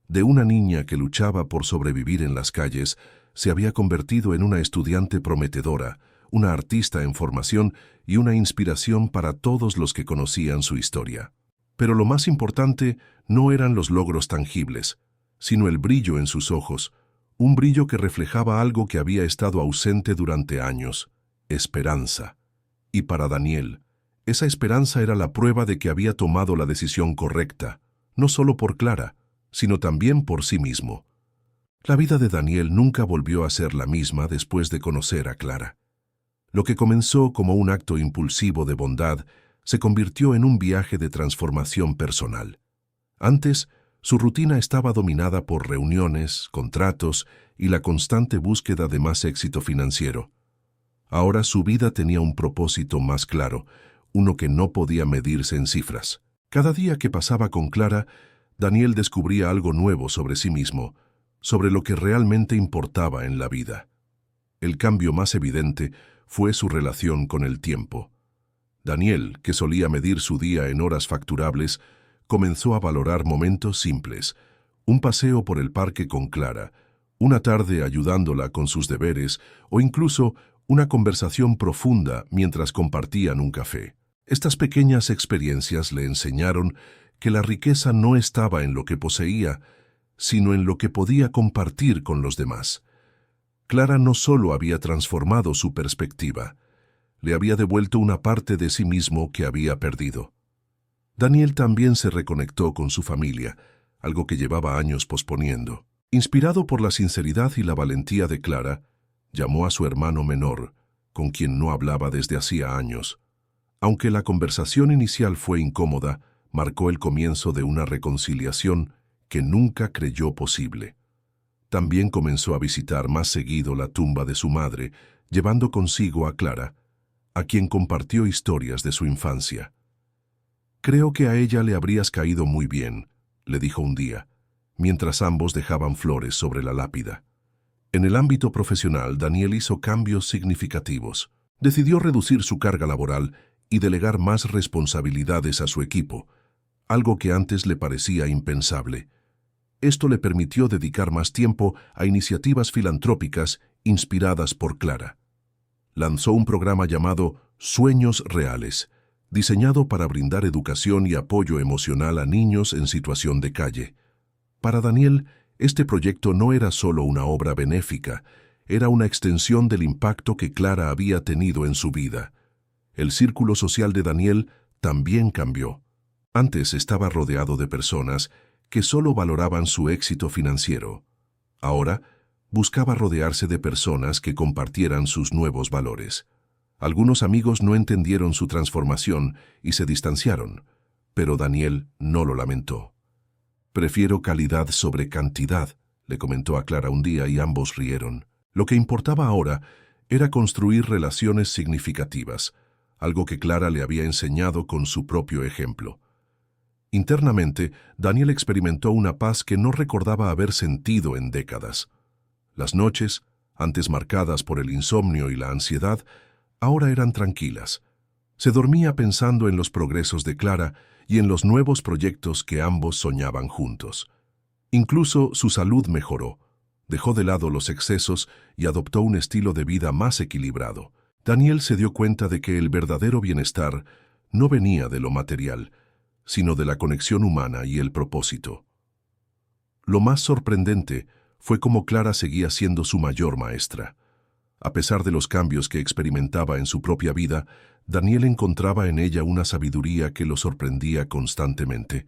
De una niña que luchaba por sobrevivir en las calles, se había convertido en una estudiante prometedora, una artista en formación y una inspiración para todos los que conocían su historia. Pero lo más importante no eran los logros tangibles, sino el brillo en sus ojos, un brillo que reflejaba algo que había estado ausente durante años: esperanza. Y para Daniel, esa esperanza era la prueba de que había tomado la decisión correcta, no solo por Clara, sino también por sí mismo. La vida de Daniel nunca volvió a ser la misma después de conocer a Clara. Lo que comenzó como un acto impulsivo de bondad se convirtió en un viaje de transformación personal. Antes, su rutina estaba dominada por reuniones, contratos y la constante búsqueda de más éxito financiero. Ahora su vida tenía un propósito más claro, uno que no podía medirse en cifras. Cada día que pasaba con Clara, Daniel descubría algo nuevo sobre sí mismo, sobre lo que realmente importaba en la vida. El cambio más evidente fue su relación con el tiempo. Daniel, que solía medir su día en horas facturables, comenzó a valorar momentos simples: un paseo por el parque con Clara, una tarde ayudándola con sus deberes o incluso una conversación profunda mientras compartían un café. Estas pequeñas experiencias le enseñaron que la riqueza no estaba en lo que poseía, sino en lo que podía compartir con los demás. Clara no solo había transformado su perspectiva, le había devuelto una parte de sí mismo que había perdido. Daniel también se reconectó con su familia, algo que llevaba años posponiendo. Inspirado por la sinceridad y la valentía de Clara, llamó a su hermano menor, con quien no hablaba desde hacía años. Aunque la conversación inicial fue incómoda, marcó el comienzo de una reconciliación que nunca creyó posible. También comenzó a visitar más seguido la tumba de su madre, llevando consigo a Clara, a quien compartió historias de su infancia. «Creo que a ella le habrías caído muy bien», le dijo un día, mientras ambos dejaban flores sobre la lápida. En el ámbito profesional, Daniel hizo cambios significativos. Decidió reducir su carga laboral y delegar más responsabilidades a su equipo, algo que antes le parecía impensable. Esto le permitió dedicar más tiempo a iniciativas filantrópicas inspiradas por Clara. Lanzó un programa llamado Sueños Reales, diseñado para brindar educación y apoyo emocional a niños en situación de calle. Para Daniel, este proyecto no era solo una obra benéfica, era una extensión del impacto que Clara había tenido en su vida. El círculo social de Daniel también cambió. Antes estaba rodeado de personas que solo valoraban su éxito financiero. Ahora, buscaba rodearse de personas que compartieran sus nuevos valores. Algunos amigos no entendieron su transformación y se distanciaron, pero Daniel no lo lamentó. «Prefiero calidad sobre cantidad», le comentó a Clara un día y ambos rieron. Lo que importaba ahora era construir relaciones significativas, algo que Clara le había enseñado con su propio ejemplo. Internamente, Daniel experimentó una paz que no recordaba haber sentido en décadas. Las noches, antes marcadas por el insomnio y la ansiedad, ahora eran tranquilas. Se dormía pensando en los progresos de Clara y en los nuevos proyectos que ambos soñaban juntos. Incluso su salud mejoró. Dejó de lado los excesos y adoptó un estilo de vida más equilibrado. Daniel se dio cuenta de que el verdadero bienestar no venía de lo material, sino de la conexión humana y el propósito. Lo más sorprendente fue cómo Clara seguía siendo su mayor maestra. A pesar de los cambios que experimentaba en su propia vida, Daniel encontraba en ella una sabiduría que lo sorprendía constantemente.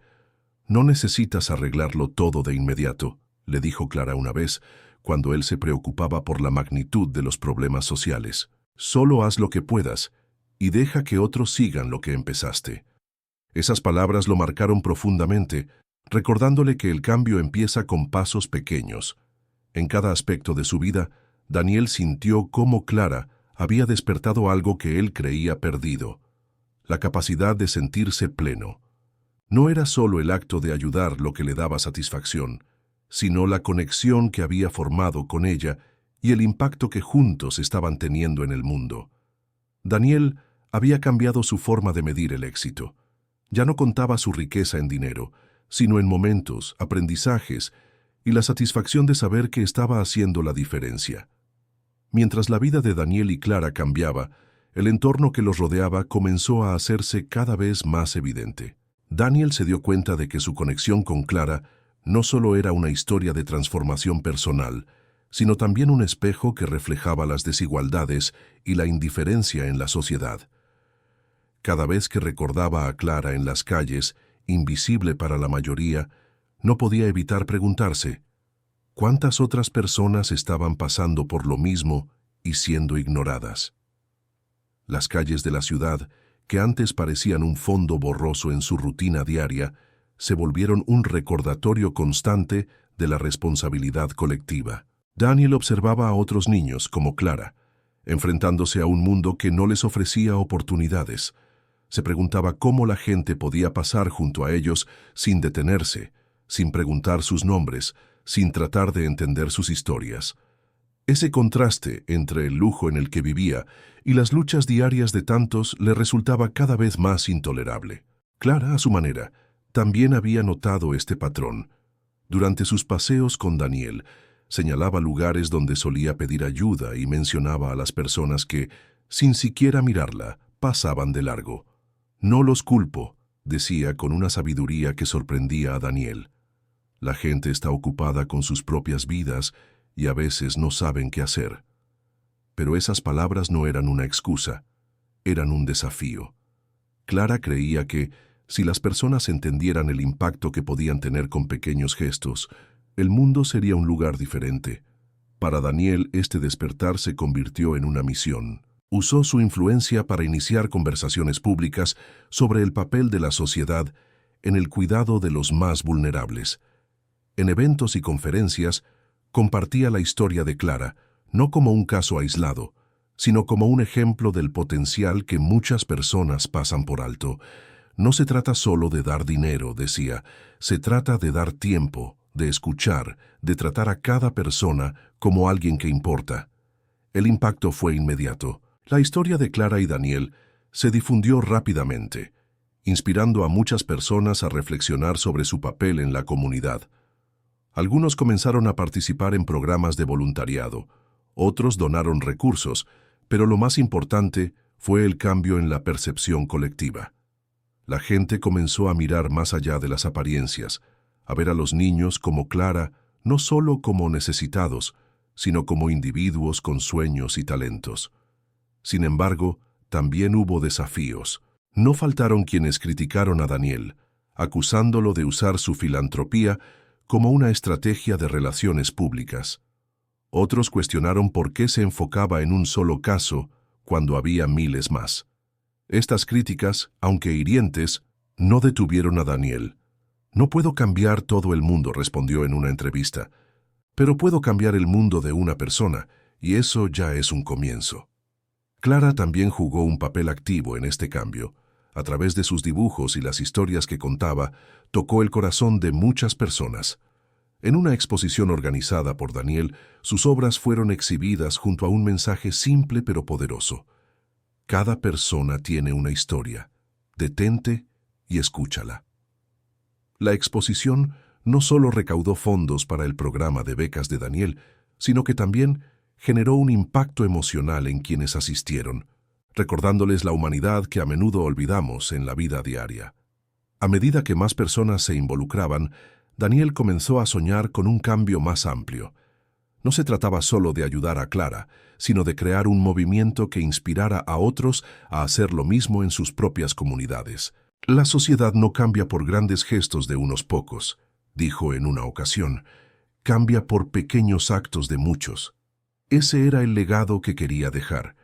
«No necesitas arreglarlo todo de inmediato», le dijo Clara una vez, cuando él se preocupaba por la magnitud de los problemas sociales. «Solo haz lo que puedas y deja que otros sigan lo que empezaste». Esas palabras lo marcaron profundamente, recordándole que el cambio empieza con pasos pequeños. En cada aspecto de su vida, Daniel sintió cómo Clara había despertado algo que él creía perdido: la capacidad de sentirse pleno. No era solo el acto de ayudar lo que le daba satisfacción, sino la conexión que había formado con ella y el impacto que juntos estaban teniendo en el mundo. Daniel había cambiado su forma de medir el éxito. Ya no contaba su riqueza en dinero, sino en momentos, aprendizajes y la satisfacción de saber que estaba haciendo la diferencia. Mientras la vida de Daniel y Clara cambiaba, el entorno que los rodeaba comenzó a hacerse cada vez más evidente. Daniel se dio cuenta de que su conexión con Clara no solo era una historia de transformación personal, sino también un espejo que reflejaba las desigualdades y la indiferencia en la sociedad. Cada vez que recordaba a Clara en las calles, invisible para la mayoría, no podía evitar preguntarse: ¿cuántas otras personas estaban pasando por lo mismo y siendo ignoradas? Las calles de la ciudad, que antes parecían un fondo borroso en su rutina diaria, se volvieron un recordatorio constante de la responsabilidad colectiva. Daniel observaba a otros niños, como Clara, enfrentándose a un mundo que no les ofrecía oportunidades. Se preguntaba cómo la gente podía pasar junto a ellos sin detenerse, sin preguntar sus nombres, sin tratar de entender sus historias. Ese contraste entre el lujo en el que vivía y las luchas diarias de tantos le resultaba cada vez más intolerable. Clara, a su manera, también había notado este patrón. Durante sus paseos con Daniel, Señalaba lugares donde solía pedir ayuda y mencionaba a las personas que, sin siquiera mirarla, pasaban de largo. «No los culpo», decía con una sabiduría que sorprendía a Daniel. «La gente está ocupada con sus propias vidas y a veces no saben qué hacer». Pero esas palabras no eran una excusa, eran un desafío. Clara creía que, si las personas entendieran el impacto que podían tener con pequeños gestos, el mundo sería un lugar diferente. Para Daniel, este despertar se convirtió en una misión. Usó su influencia para iniciar conversaciones públicas sobre el papel de la sociedad en el cuidado de los más vulnerables. En eventos y conferencias, compartía la historia de Clara, no como un caso aislado, sino como un ejemplo del potencial que muchas personas pasan por alto. «No se trata solo de dar dinero», decía, «se trata de dar tiempo, de escuchar, de tratar a cada persona como alguien que importa». El impacto fue inmediato. La historia de Clara y Daniel se difundió rápidamente, inspirando a muchas personas a reflexionar sobre su papel en la comunidad. Algunos comenzaron a participar en programas de voluntariado, otros donaron recursos, pero lo más importante fue el cambio en la percepción colectiva. La gente comenzó a mirar más allá de las apariencias, a ver a los niños como Clara, no solo como necesitados, sino como individuos con sueños y talentos. Sin embargo, también hubo desafíos. No faltaron quienes criticaron a Daniel, acusándolo de usar su filantropía como una estrategia de relaciones públicas. Otros cuestionaron por qué se enfocaba en un solo caso cuando había miles más. Estas críticas, aunque hirientes, no detuvieron a Daniel. «No puedo cambiar todo el mundo», respondió en una entrevista, «pero puedo cambiar el mundo de una persona, y eso ya es un comienzo». Clara también jugó un papel activo en este cambio. A través de sus dibujos y las historias que contaba, tocó el corazón de muchas personas. En una exposición organizada por Daniel, sus obras fueron exhibidas junto a un mensaje simple pero poderoso. «Cada persona tiene una historia. Detente y escúchala». La exposición no solo recaudó fondos para el programa de becas de Daniel, sino que también generó un impacto emocional en quienes asistieron, recordándoles la humanidad que a menudo olvidamos en la vida diaria. A medida que más personas se involucraban, Daniel comenzó a soñar con un cambio más amplio. No se trataba solo de ayudar a Clara, sino de crear un movimiento que inspirara a otros a hacer lo mismo en sus propias comunidades. «La sociedad no cambia por grandes gestos de unos pocos», dijo en una ocasión, «cambia por pequeños actos de muchos». Ese era el legado que quería dejar,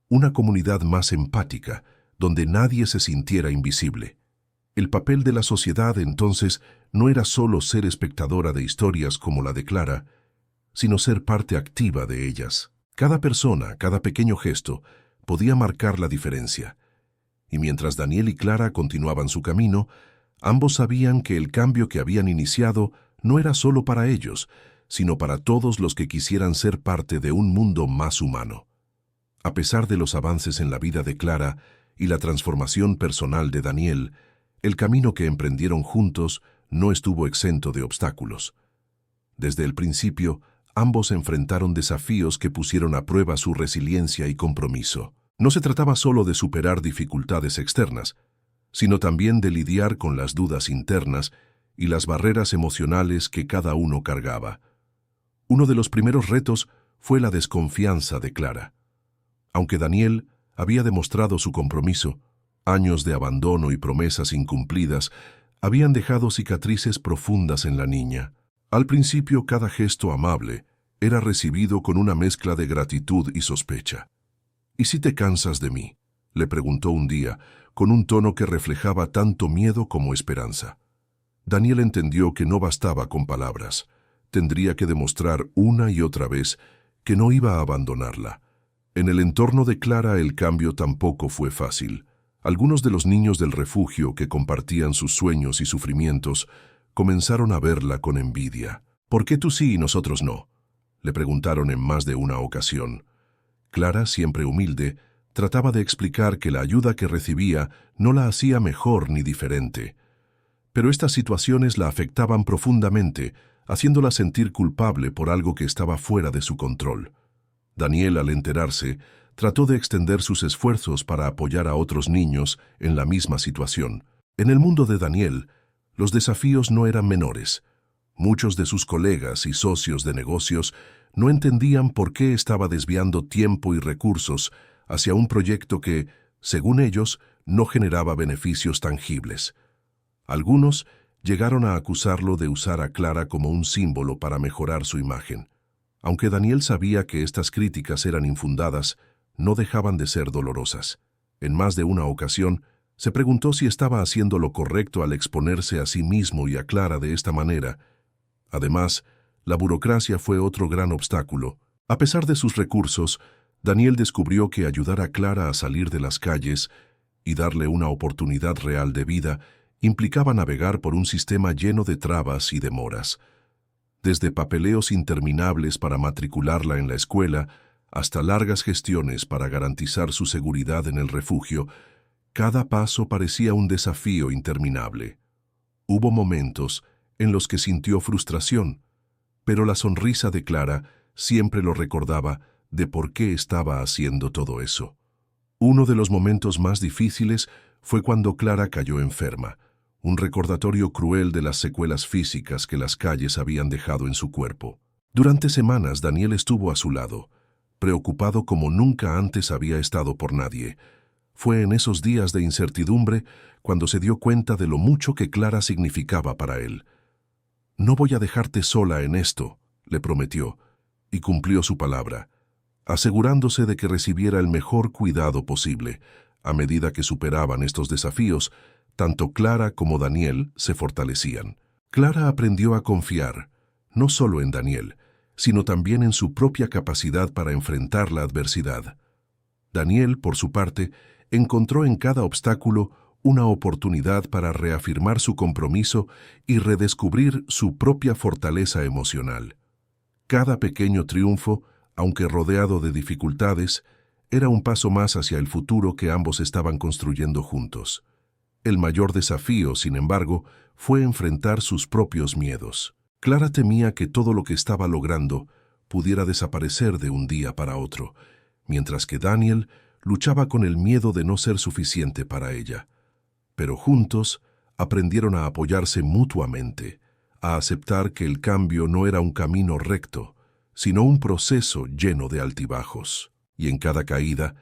una comunidad más empática, donde nadie se sintiera invisible. El papel de la sociedad, entonces, no era solo ser espectadora de historias como la de Clara, sino ser parte activa de ellas. Cada persona, cada pequeño gesto, podía marcar la diferencia. Y mientras Daniel y Clara continuaban su camino, ambos sabían que el cambio que habían iniciado no era solo para ellos, sino para todos los que quisieran ser parte de un mundo más humano. A pesar de los avances en la vida de Clara y la transformación personal de Daniel, el camino que emprendieron juntos no estuvo exento de obstáculos. Desde el principio, ambos enfrentaron desafíos que pusieron a prueba su resiliencia y compromiso. No se trataba solo de superar dificultades externas, sino también de lidiar con las dudas internas y las barreras emocionales que cada uno cargaba. Uno de los primeros retos fue la desconfianza de Clara. Aunque Daniel había demostrado su compromiso, años de abandono y promesas incumplidas habían dejado cicatrices profundas en la niña. Al principio, cada gesto amable era recibido con una mezcla de gratitud y sospecha. «¿Y si te cansas de mí?», le preguntó un día, con un tono que reflejaba tanto miedo como esperanza. Daniel entendió que no bastaba con palabras. Tendría que demostrar una y otra vez que no iba a abandonarla. En el entorno de Clara el cambio tampoco fue fácil. Algunos de los niños del refugio que compartían sus sueños y sufrimientos comenzaron a verla con envidia. «¿Por qué tú sí y nosotros no?», le preguntaron en más de una ocasión. Clara, siempre humilde, trataba de explicar que la ayuda que recibía no la hacía mejor ni diferente. Pero estas situaciones la afectaban profundamente, haciéndola sentir culpable por algo que estaba fuera de su control. Daniel, al enterarse, trató de extender sus esfuerzos para apoyar a otros niños en la misma situación. En el mundo de Daniel, los desafíos no eran menores. Muchos de sus colegas y socios de negocios no entendían por qué estaba desviando tiempo y recursos hacia un proyecto que, según ellos, no generaba beneficios tangibles. Algunos llegaron a acusarlo de usar a Clara como un símbolo para mejorar su imagen. Aunque Daniel sabía que estas críticas eran infundadas, no dejaban de ser dolorosas. En más de una ocasión, se preguntó si estaba haciendo lo correcto al exponerse a sí mismo y a Clara de esta manera. Además, la burocracia fue otro gran obstáculo. A pesar de sus recursos, Daniel descubrió que ayudar a Clara a salir de las calles y darle una oportunidad real de vida implicaba navegar por un sistema lleno de trabas y demoras. Desde papeleos interminables para matricularla en la escuela hasta largas gestiones para garantizar su seguridad en el refugio, cada paso parecía un desafío interminable. Hubo momentos en los que sintió frustración, pero la sonrisa de Clara siempre lo recordaba de por qué estaba haciendo todo eso. Uno de los momentos más difíciles fue cuando Clara cayó enferma, un recordatorio cruel de las secuelas físicas que las calles habían dejado en su cuerpo. Durante semanas Daniel estuvo a su lado, preocupado como nunca antes había estado por nadie. Fue en esos días de incertidumbre cuando se dio cuenta de lo mucho que Clara significaba para él. «No voy a dejarte sola en esto», le prometió, y cumplió su palabra, asegurándose de que recibiera el mejor cuidado posible. A medida que superaban estos desafíos, tanto Clara como Daniel se fortalecían. Clara aprendió a confiar, no solo en Daniel, sino también en su propia capacidad para enfrentar la adversidad. Daniel, por su parte, encontró en cada obstáculo una oportunidad para reafirmar su compromiso y redescubrir su propia fortaleza emocional. Cada pequeño triunfo, aunque rodeado de dificultades, era un paso más hacia el futuro que ambos estaban construyendo juntos. El mayor desafío, sin embargo, fue enfrentar sus propios miedos. Clara temía que todo lo que estaba logrando pudiera desaparecer de un día para otro, mientras que Daniel luchaba con el miedo de no ser suficiente para ella. Pero juntos aprendieron a apoyarse mutuamente, a aceptar que el cambio no era un camino recto, sino un proceso lleno de altibajos, y en cada caída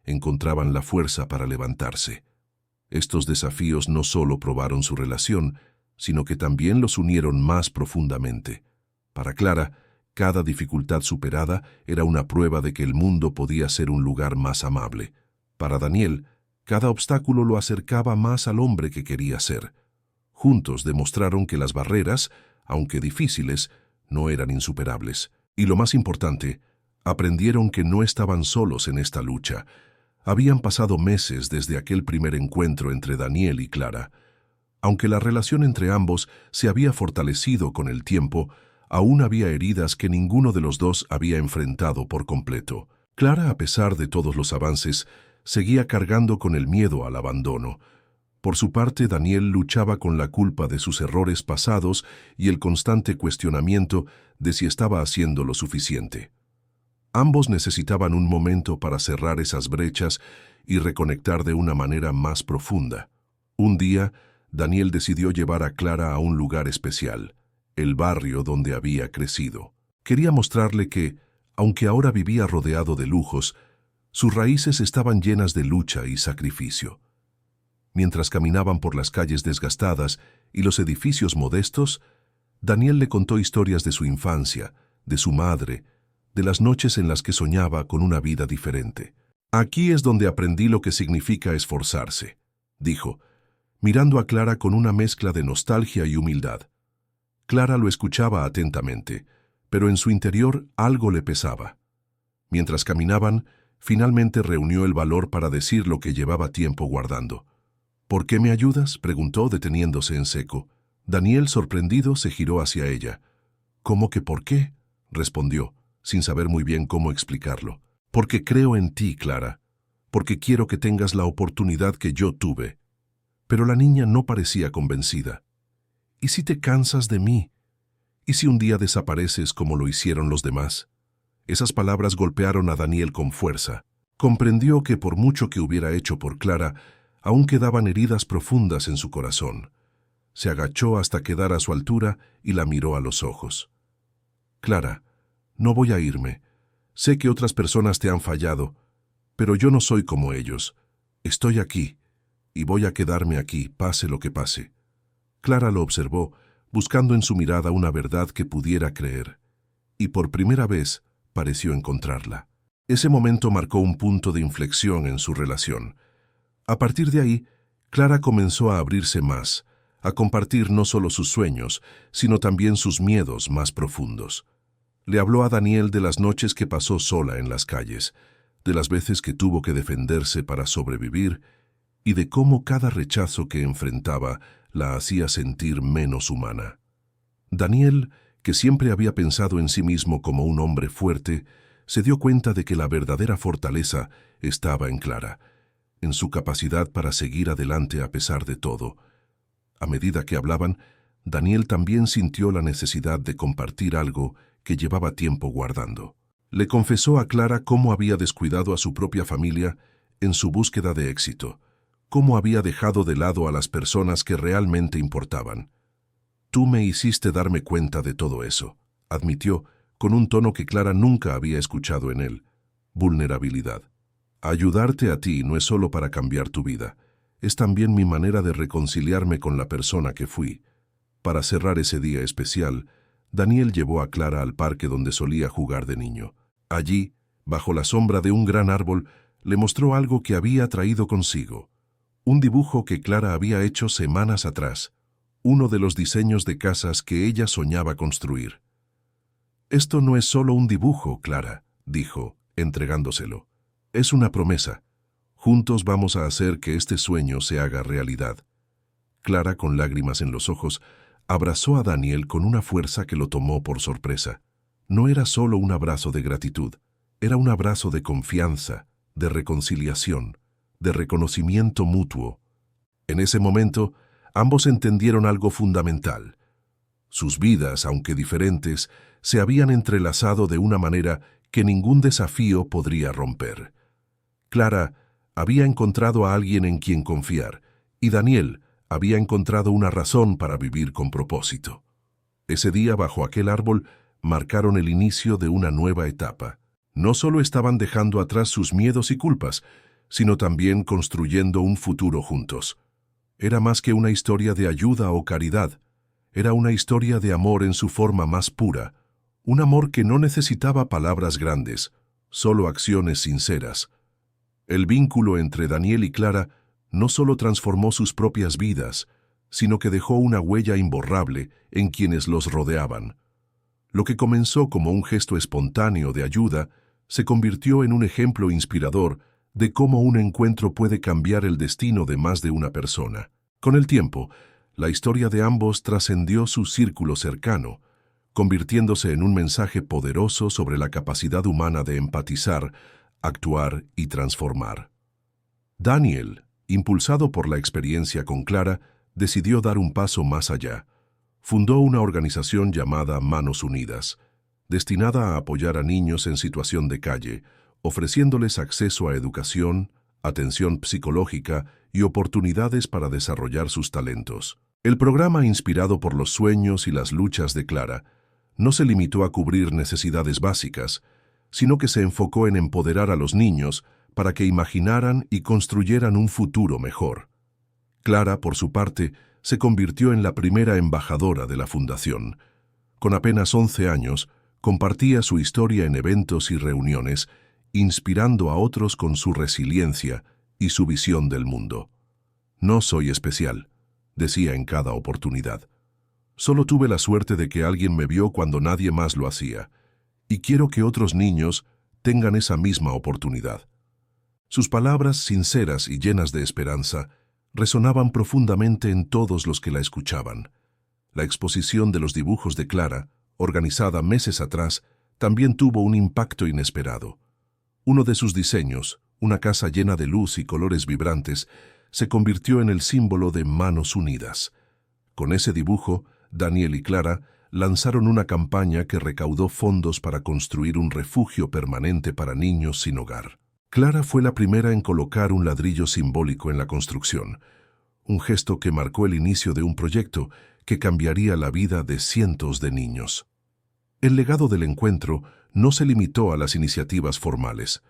encontraban la fuerza para levantarse. Estos desafíos no solo probaron su relación, sino que también los unieron más profundamente. Para Clara, cada dificultad superada era una prueba de que el mundo podía ser un lugar más amable. Para Daniel, cada obstáculo lo acercaba más al hombre que quería ser. Juntos demostraron que las barreras, aunque difíciles, no eran insuperables. Y lo más importante, aprendieron que no estaban solos en esta lucha. Habían pasado meses desde aquel primer encuentro entre Daniel y Clara. Aunque la relación entre ambos se había fortalecido con el tiempo, aún había heridas que ninguno de los dos había enfrentado por completo. Clara, a pesar de todos los avances, seguía cargando con el miedo al abandono. Por su parte, Daniel luchaba con la culpa de sus errores pasados y el constante cuestionamiento de si estaba haciendo lo suficiente. Ambos necesitaban un momento para cerrar esas brechas y reconectar de una manera más profunda. Un día, Daniel decidió llevar a Clara a un lugar especial, el barrio donde había crecido. Quería mostrarle que, aunque ahora vivía rodeado de lujos, sus raíces estaban llenas de lucha y sacrificio. Mientras caminaban por las calles desgastadas y los edificios modestos, Daniel le contó historias de su infancia, de su madre, de las noches en las que soñaba con una vida diferente. «Aquí es donde aprendí lo que significa esforzarse», dijo, mirando a Clara con una mezcla de nostalgia y humildad. Clara lo escuchaba atentamente, pero en su interior algo le pesaba. Mientras caminaban, finalmente reunió el valor para decir lo que llevaba tiempo guardando. «¿Por qué me ayudas?», preguntó, deteniéndose en seco. Daniel, sorprendido, se giró hacia ella. «¿Cómo que por qué?», respondió, sin saber muy bien cómo explicarlo. «Porque creo en ti, Clara. Porque quiero que tengas la oportunidad que yo tuve». Pero la niña no parecía convencida. «¿Y si te cansas de mí? ¿Y si un día desapareces como lo hicieron los demás? Esas palabras golpearon a Daniel con fuerza. Comprendió que por mucho que hubiera hecho por Clara, aún quedaban heridas profundas en su corazón. Se agachó hasta quedar a su altura y la miró a los ojos. Clara, no voy a irme. Sé que otras personas te han fallado, pero yo no soy como ellos. Estoy aquí, y voy a quedarme aquí, pase lo que pase. Clara lo observó, buscando en su mirada una verdad que pudiera creer, y por primera vez pareció encontrarla. Ese momento marcó un punto de inflexión en su relación. A partir de ahí, Clara comenzó a abrirse más, a compartir no solo sus sueños, sino también sus miedos más profundos. Le habló a Daniel de las noches que pasó sola en las calles, de las veces que tuvo que defenderse para sobrevivir y de cómo cada rechazo que enfrentaba la hacía sentir menos humana. Daniel, que siempre había pensado en sí mismo como un hombre fuerte, se dio cuenta de que la verdadera fortaleza estaba en Clara, en su capacidad para seguir adelante a pesar de todo. A medida que hablaban, Daniel también sintió la necesidad de compartir algo que llevaba tiempo guardando. Le confesó a Clara cómo había descuidado a su propia familia en su búsqueda de éxito, cómo había dejado de lado a las personas que realmente importaban. «Tú me hiciste darme cuenta de todo eso», admitió, con un tono que Clara nunca había escuchado en él: vulnerabilidad. «Ayudarte a ti no es solo para cambiar tu vida, es también mi manera de reconciliarme con la persona que fui». Para cerrar ese día especial, Daniel llevó a Clara al parque donde solía jugar de niño. Allí, bajo la sombra de un gran árbol, le mostró algo que había traído consigo. Un dibujo que Clara había hecho semanas atrás, uno de los diseños de casas que ella soñaba construir. «Esto no es solo un dibujo, Clara», dijo, entregándoselo. «Es una promesa. Juntos vamos a hacer que este sueño se haga realidad». Clara, con lágrimas en los ojos, abrazó a Daniel con una fuerza que lo tomó por sorpresa. No era solo un abrazo de gratitud, era un abrazo de confianza, de reconciliación, de reconocimiento mutuo. En ese momento, ambos entendieron algo fundamental. Sus vidas, aunque diferentes, se habían entrelazado de una manera que ningún desafío podría romper. Clara había encontrado a alguien en quien confiar, y Daniel había encontrado una razón para vivir con propósito. Ese día, bajo aquel árbol, marcaron el inicio de una nueva etapa. No solo estaban dejando atrás sus miedos y culpas, sino también construyendo un futuro juntos. Era más que una historia de ayuda o caridad. Era una historia de amor en su forma más pura, un amor que no necesitaba palabras grandes, solo acciones sinceras. El vínculo entre Daniel y Clara no solo transformó sus propias vidas, sino que dejó una huella imborrable en quienes los rodeaban. Lo que comenzó como un gesto espontáneo de ayuda se convirtió en un ejemplo inspirador de cómo un encuentro puede cambiar el destino de más de una persona. Con el tiempo, la historia de ambos trascendió su círculo cercano, convirtiéndose en un mensaje poderoso sobre la capacidad humana de empatizar, actuar y transformar. Daniel, impulsado por la experiencia con Clara, decidió dar un paso más allá. Fundó una organización llamada Manos Unidas, destinada a apoyar a niños en situación de calle, ofreciéndoles acceso a educación, atención psicológica y oportunidades para desarrollar sus talentos. El programa, inspirado por los sueños y las luchas de Clara, no se limitó a cubrir necesidades básicas, sino que se enfocó en empoderar a los niños para que imaginaran y construyeran un futuro mejor. Clara, por su parte, se convirtió en la primera embajadora de la fundación. Con apenas 11 años, compartía su historia en eventos y reuniones, inspirando a otros con su resiliencia y su visión del mundo. «No soy especial», decía en cada oportunidad. «Solo tuve la suerte de que alguien me vio cuando nadie más lo hacía, y quiero que otros niños tengan esa misma oportunidad». Sus palabras, sinceras y llenas de esperanza, resonaban profundamente en todos los que la escuchaban. La exposición de los dibujos de Clara, organizada meses atrás, también tuvo un impacto inesperado. Uno de sus diseños, una casa llena de luz y colores vibrantes, se convirtió en el símbolo de Manos Unidas. Con ese dibujo, Daniel y Clara lanzaron una campaña que recaudó fondos para construir un refugio permanente para niños sin hogar. Clara fue la primera en colocar un ladrillo simbólico en la construcción, un gesto que marcó el inicio de un proyecto que cambiaría la vida de cientos de niños. El legado del encuentro no se limitó a las iniciativas formales.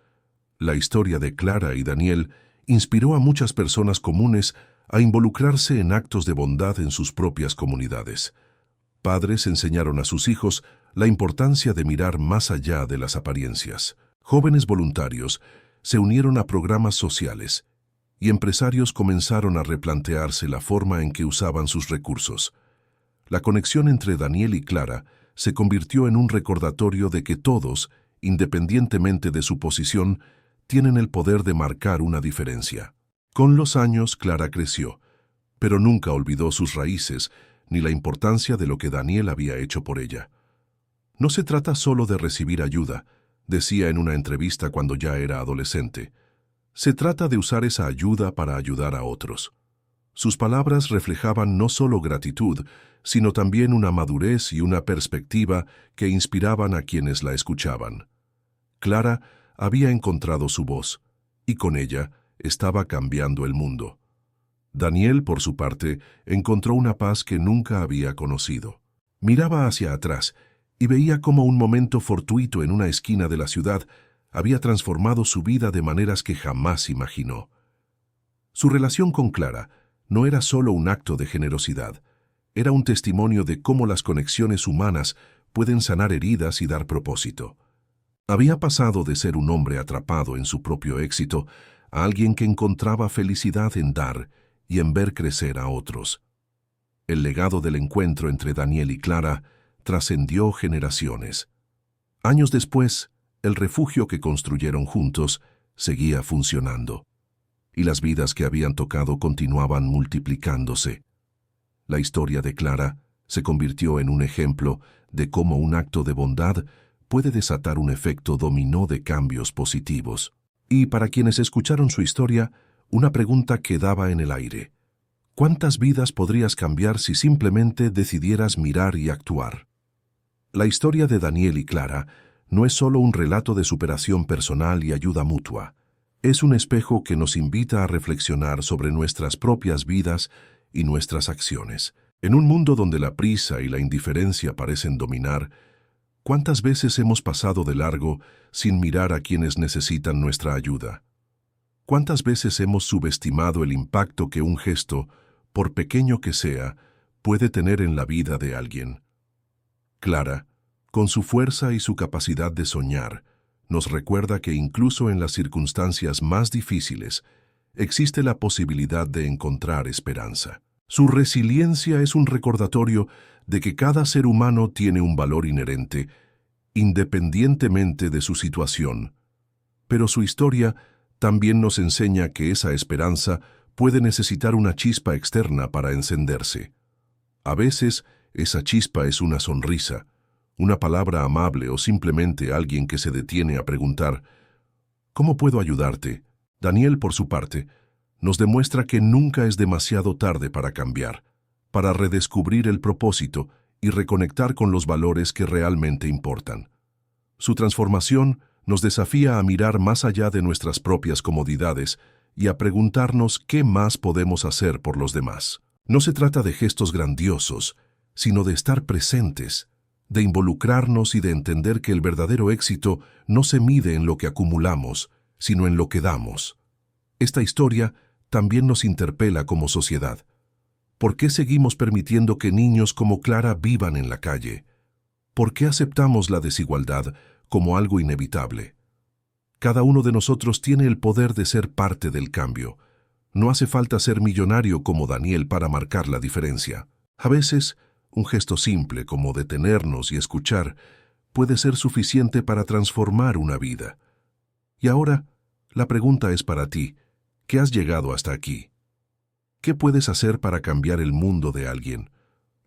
La historia de Clara y Daniel inspiró a muchas personas comunes a involucrarse en actos de bondad en sus propias comunidades. Padres enseñaron a sus hijos la importancia de mirar más allá de las apariencias. Jóvenes voluntarios se unieron a programas sociales y empresarios comenzaron a replantearse la forma en que usaban sus recursos. La conexión entre Daniel y Clara se convirtió en un recordatorio de que todos, independientemente de su posición, tienen el poder de marcar una diferencia. Con los años, Clara creció, pero nunca olvidó sus raíces ni la importancia de lo que Daniel había hecho por ella. No se trata solo de recibir ayuda, decía en una entrevista cuando ya era adolescente. Se trata de usar esa ayuda para ayudar a otros. Sus palabras reflejaban no solo gratitud, sino también una madurez y una perspectiva que inspiraban a quienes la escuchaban. Clara había encontrado su voz, y con ella estaba cambiando el mundo. Daniel, por su parte, encontró una paz que nunca había conocido. Miraba hacia atrás y veía cómo un momento fortuito en una esquina de la ciudad había transformado su vida de maneras que jamás imaginó. Su relación con Clara no era solo un acto de generosidad, era un testimonio de cómo las conexiones humanas pueden sanar heridas y dar propósito. Había pasado de ser un hombre atrapado en su propio éxito a alguien que encontraba felicidad en dar y en ver crecer a otros. El legado del encuentro entre Daniel y Clara trascendió generaciones. Años después, el refugio que construyeron juntos seguía funcionando, y las vidas que habían tocado continuaban multiplicándose. La historia de Clara se convirtió en un ejemplo de cómo un acto de bondad puede desatar un efecto dominó de cambios positivos. Y para quienes escucharon su historia, una pregunta quedaba en el aire. ¿Cuántas vidas podrías cambiar si simplemente decidieras mirar y actuar? La historia de Daniel y Clara no es solo un relato de superación personal y ayuda mutua. Es un espejo que nos invita a reflexionar sobre nuestras propias vidas y nuestras acciones. En un mundo donde la prisa y la indiferencia parecen dominar, ¿cuántas veces hemos pasado de largo sin mirar a quienes necesitan nuestra ayuda? ¿Cuántas veces hemos subestimado el impacto que un gesto, por pequeño que sea, puede tener en la vida de alguien? Clara, con su fuerza y su capacidad de soñar, nos recuerda que incluso en las circunstancias más difíciles, existe la posibilidad de encontrar esperanza. Su resiliencia es un recordatorio de que cada ser humano tiene un valor inherente, independientemente de su situación. Pero su historia también nos enseña que esa esperanza puede necesitar una chispa externa para encenderse. A veces, esa chispa es una sonrisa, una palabra amable o simplemente alguien que se detiene a preguntar, ¿cómo puedo ayudarte? Daniel, por su parte, nos demuestra que nunca es demasiado tarde para cambiar, para redescubrir el propósito y reconectar con los valores que realmente importan. Su transformación nos desafía a mirar más allá de nuestras propias comodidades y a preguntarnos qué más podemos hacer por los demás. No se trata de gestos grandiosos, sino de estar presentes, de involucrarnos y de entender que el verdadero éxito no se mide en lo que acumulamos, sino en lo que damos. Esta historia también nos interpela como sociedad. ¿Por qué seguimos permitiendo que niños como Clara vivan en la calle? ¿Por qué aceptamos la desigualdad como algo inevitable? Cada uno de nosotros tiene el poder de ser parte del cambio. No hace falta ser millonario como Daniel para marcar la diferencia. A veces, un gesto simple como detenernos y escuchar puede ser suficiente para transformar una vida. Y ahora, la pregunta es para ti. ¿Qué has llegado hasta aquí? ¿Qué puedes hacer para cambiar el mundo de alguien?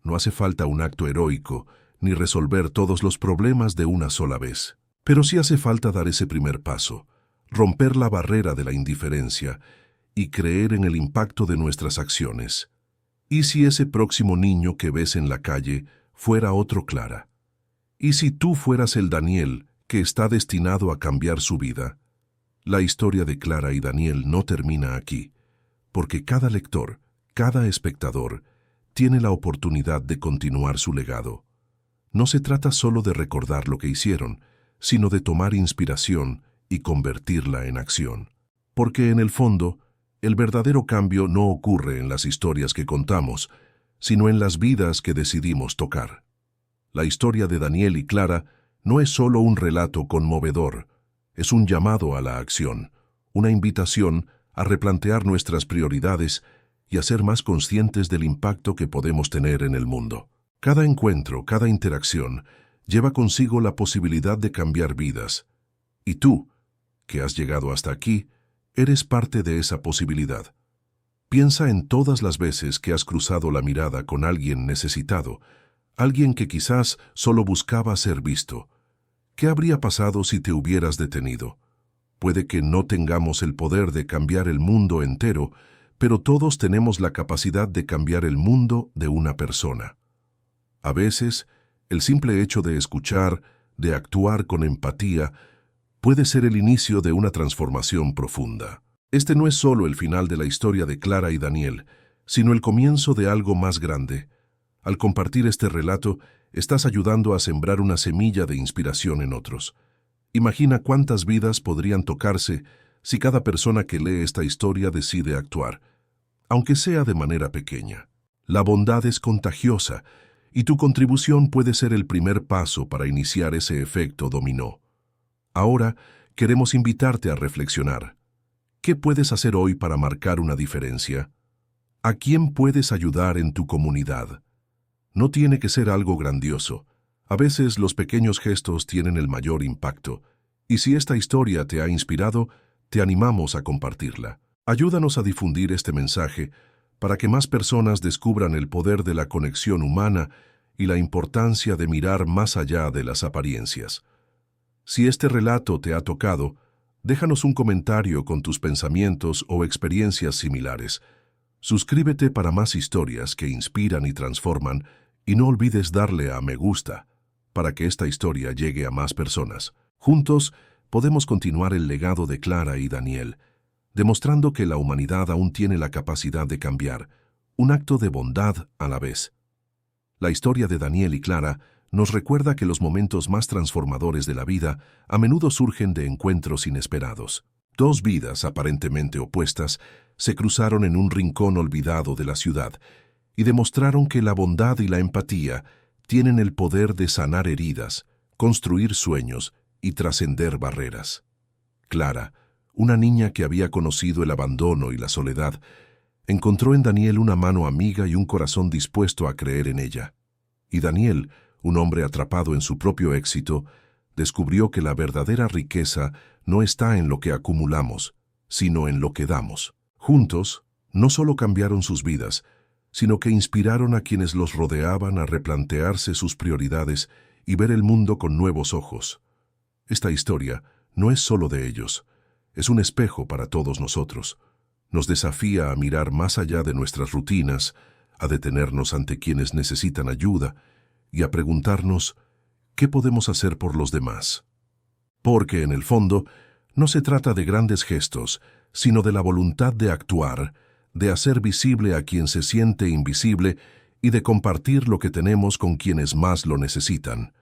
No hace falta un acto heroico, ni resolver todos los problemas de una sola vez. Pero sí hace falta dar ese primer paso, romper la barrera de la indiferencia y creer en el impacto de nuestras acciones. ¿Y si ese próximo niño que ves en la calle fuera otro Clara? ¿Y si tú fueras el Daniel que está destinado a cambiar su vida? La historia de Clara y Daniel no termina aquí, porque cada lector, cada espectador, tiene la oportunidad de continuar su legado. No se trata solo de recordar lo que hicieron, sino de tomar inspiración y convertirla en acción. Porque en el fondo, el verdadero cambio no ocurre en las historias que contamos, sino en las vidas que decidimos tocar. La historia de Daniel y Clara no es solo un relato conmovedor, es un llamado a la acción, una invitación a replantear nuestras prioridades y a ser más conscientes del impacto que podemos tener en el mundo. Cada encuentro, cada interacción, lleva consigo la posibilidad de cambiar vidas. Y tú, que has llegado hasta aquí, eres parte de esa posibilidad. Piensa en todas las veces que has cruzado la mirada con alguien necesitado, alguien que quizás solo buscaba ser visto. ¿Qué habría pasado si te hubieras detenido? Puede que no tengamos el poder de cambiar el mundo entero, pero todos tenemos la capacidad de cambiar el mundo de una persona. A veces, el simple hecho de escuchar, de actuar con empatía, puede ser el inicio de una transformación profunda. Este no es solo el final de la historia de Clara y Daniel, sino el comienzo de algo más grande. Al compartir este relato, estás ayudando a sembrar una semilla de inspiración en otros. Imagina cuántas vidas podrían tocarse si cada persona que lee esta historia decide actuar, aunque sea de manera pequeña. La bondad es contagiosa, y tu contribución puede ser el primer paso para iniciar ese efecto dominó. Ahora, queremos invitarte a reflexionar. ¿Qué puedes hacer hoy para marcar una diferencia? ¿A quién puedes ayudar en tu comunidad? No tiene que ser algo grandioso. A veces los pequeños gestos tienen el mayor impacto, y si esta historia te ha inspirado, te animamos a compartirla. Ayúdanos a difundir este mensaje para que más personas descubran el poder de la conexión humana y la importancia de mirar más allá de las apariencias. Si este relato te ha tocado, déjanos un comentario con tus pensamientos o experiencias similares. Suscríbete para más historias que inspiran y transforman, y no olvides darle a me gusta para que esta historia llegue a más personas. Juntos podemos continuar el legado de Clara y Daniel, demostrando que la humanidad aún tiene la capacidad de cambiar, un acto de bondad a la vez. La historia de Daniel y Clara nos recuerda que los momentos más transformadores de la vida a menudo surgen de encuentros inesperados. Dos vidas aparentemente opuestas se cruzaron en un rincón olvidado de la ciudad y demostraron que la bondad y la empatía tienen el poder de sanar heridas, construir sueños y trascender barreras. Clara, una niña que había conocido el abandono y la soledad, encontró en Daniel una mano amiga y un corazón dispuesto a creer en ella. Y Daniel, un hombre atrapado en su propio éxito, descubrió que la verdadera riqueza no está en lo que acumulamos, sino en lo que damos. Juntos, no solo cambiaron sus vidas, sino que inspiraron a quienes los rodeaban a replantearse sus prioridades y ver el mundo con nuevos ojos. Esta historia no es solo de ellos, es un espejo para todos nosotros. Nos desafía a mirar más allá de nuestras rutinas, a detenernos ante quienes necesitan ayuda y a preguntarnos ¿qué podemos hacer por los demás? Porque, en el fondo, no se trata de grandes gestos, sino de la voluntad de actuar, de hacer visible a quien se siente invisible y de compartir lo que tenemos con quienes más lo necesitan.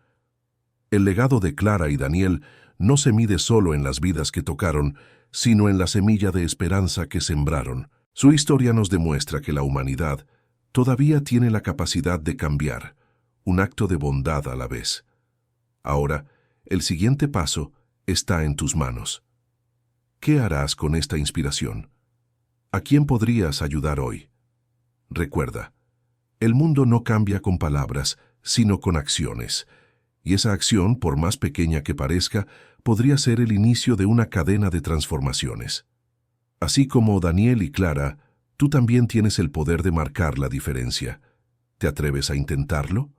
El legado de Clara y Daniel no se mide solo en las vidas que tocaron, sino en la semilla de esperanza que sembraron. Su historia nos demuestra que la humanidad todavía tiene la capacidad de cambiar, un acto de bondad a la vez. Ahora, el siguiente paso está en tus manos. ¿Qué harás con esta inspiración? ¿A quién podrías ayudar hoy? Recuerda, el mundo no cambia con palabras, sino con acciones. Y esa acción, por más pequeña que parezca, podría ser el inicio de una cadena de transformaciones. Así como Daniel y Clara, tú también tienes el poder de marcar la diferencia. ¿Te atreves a intentarlo?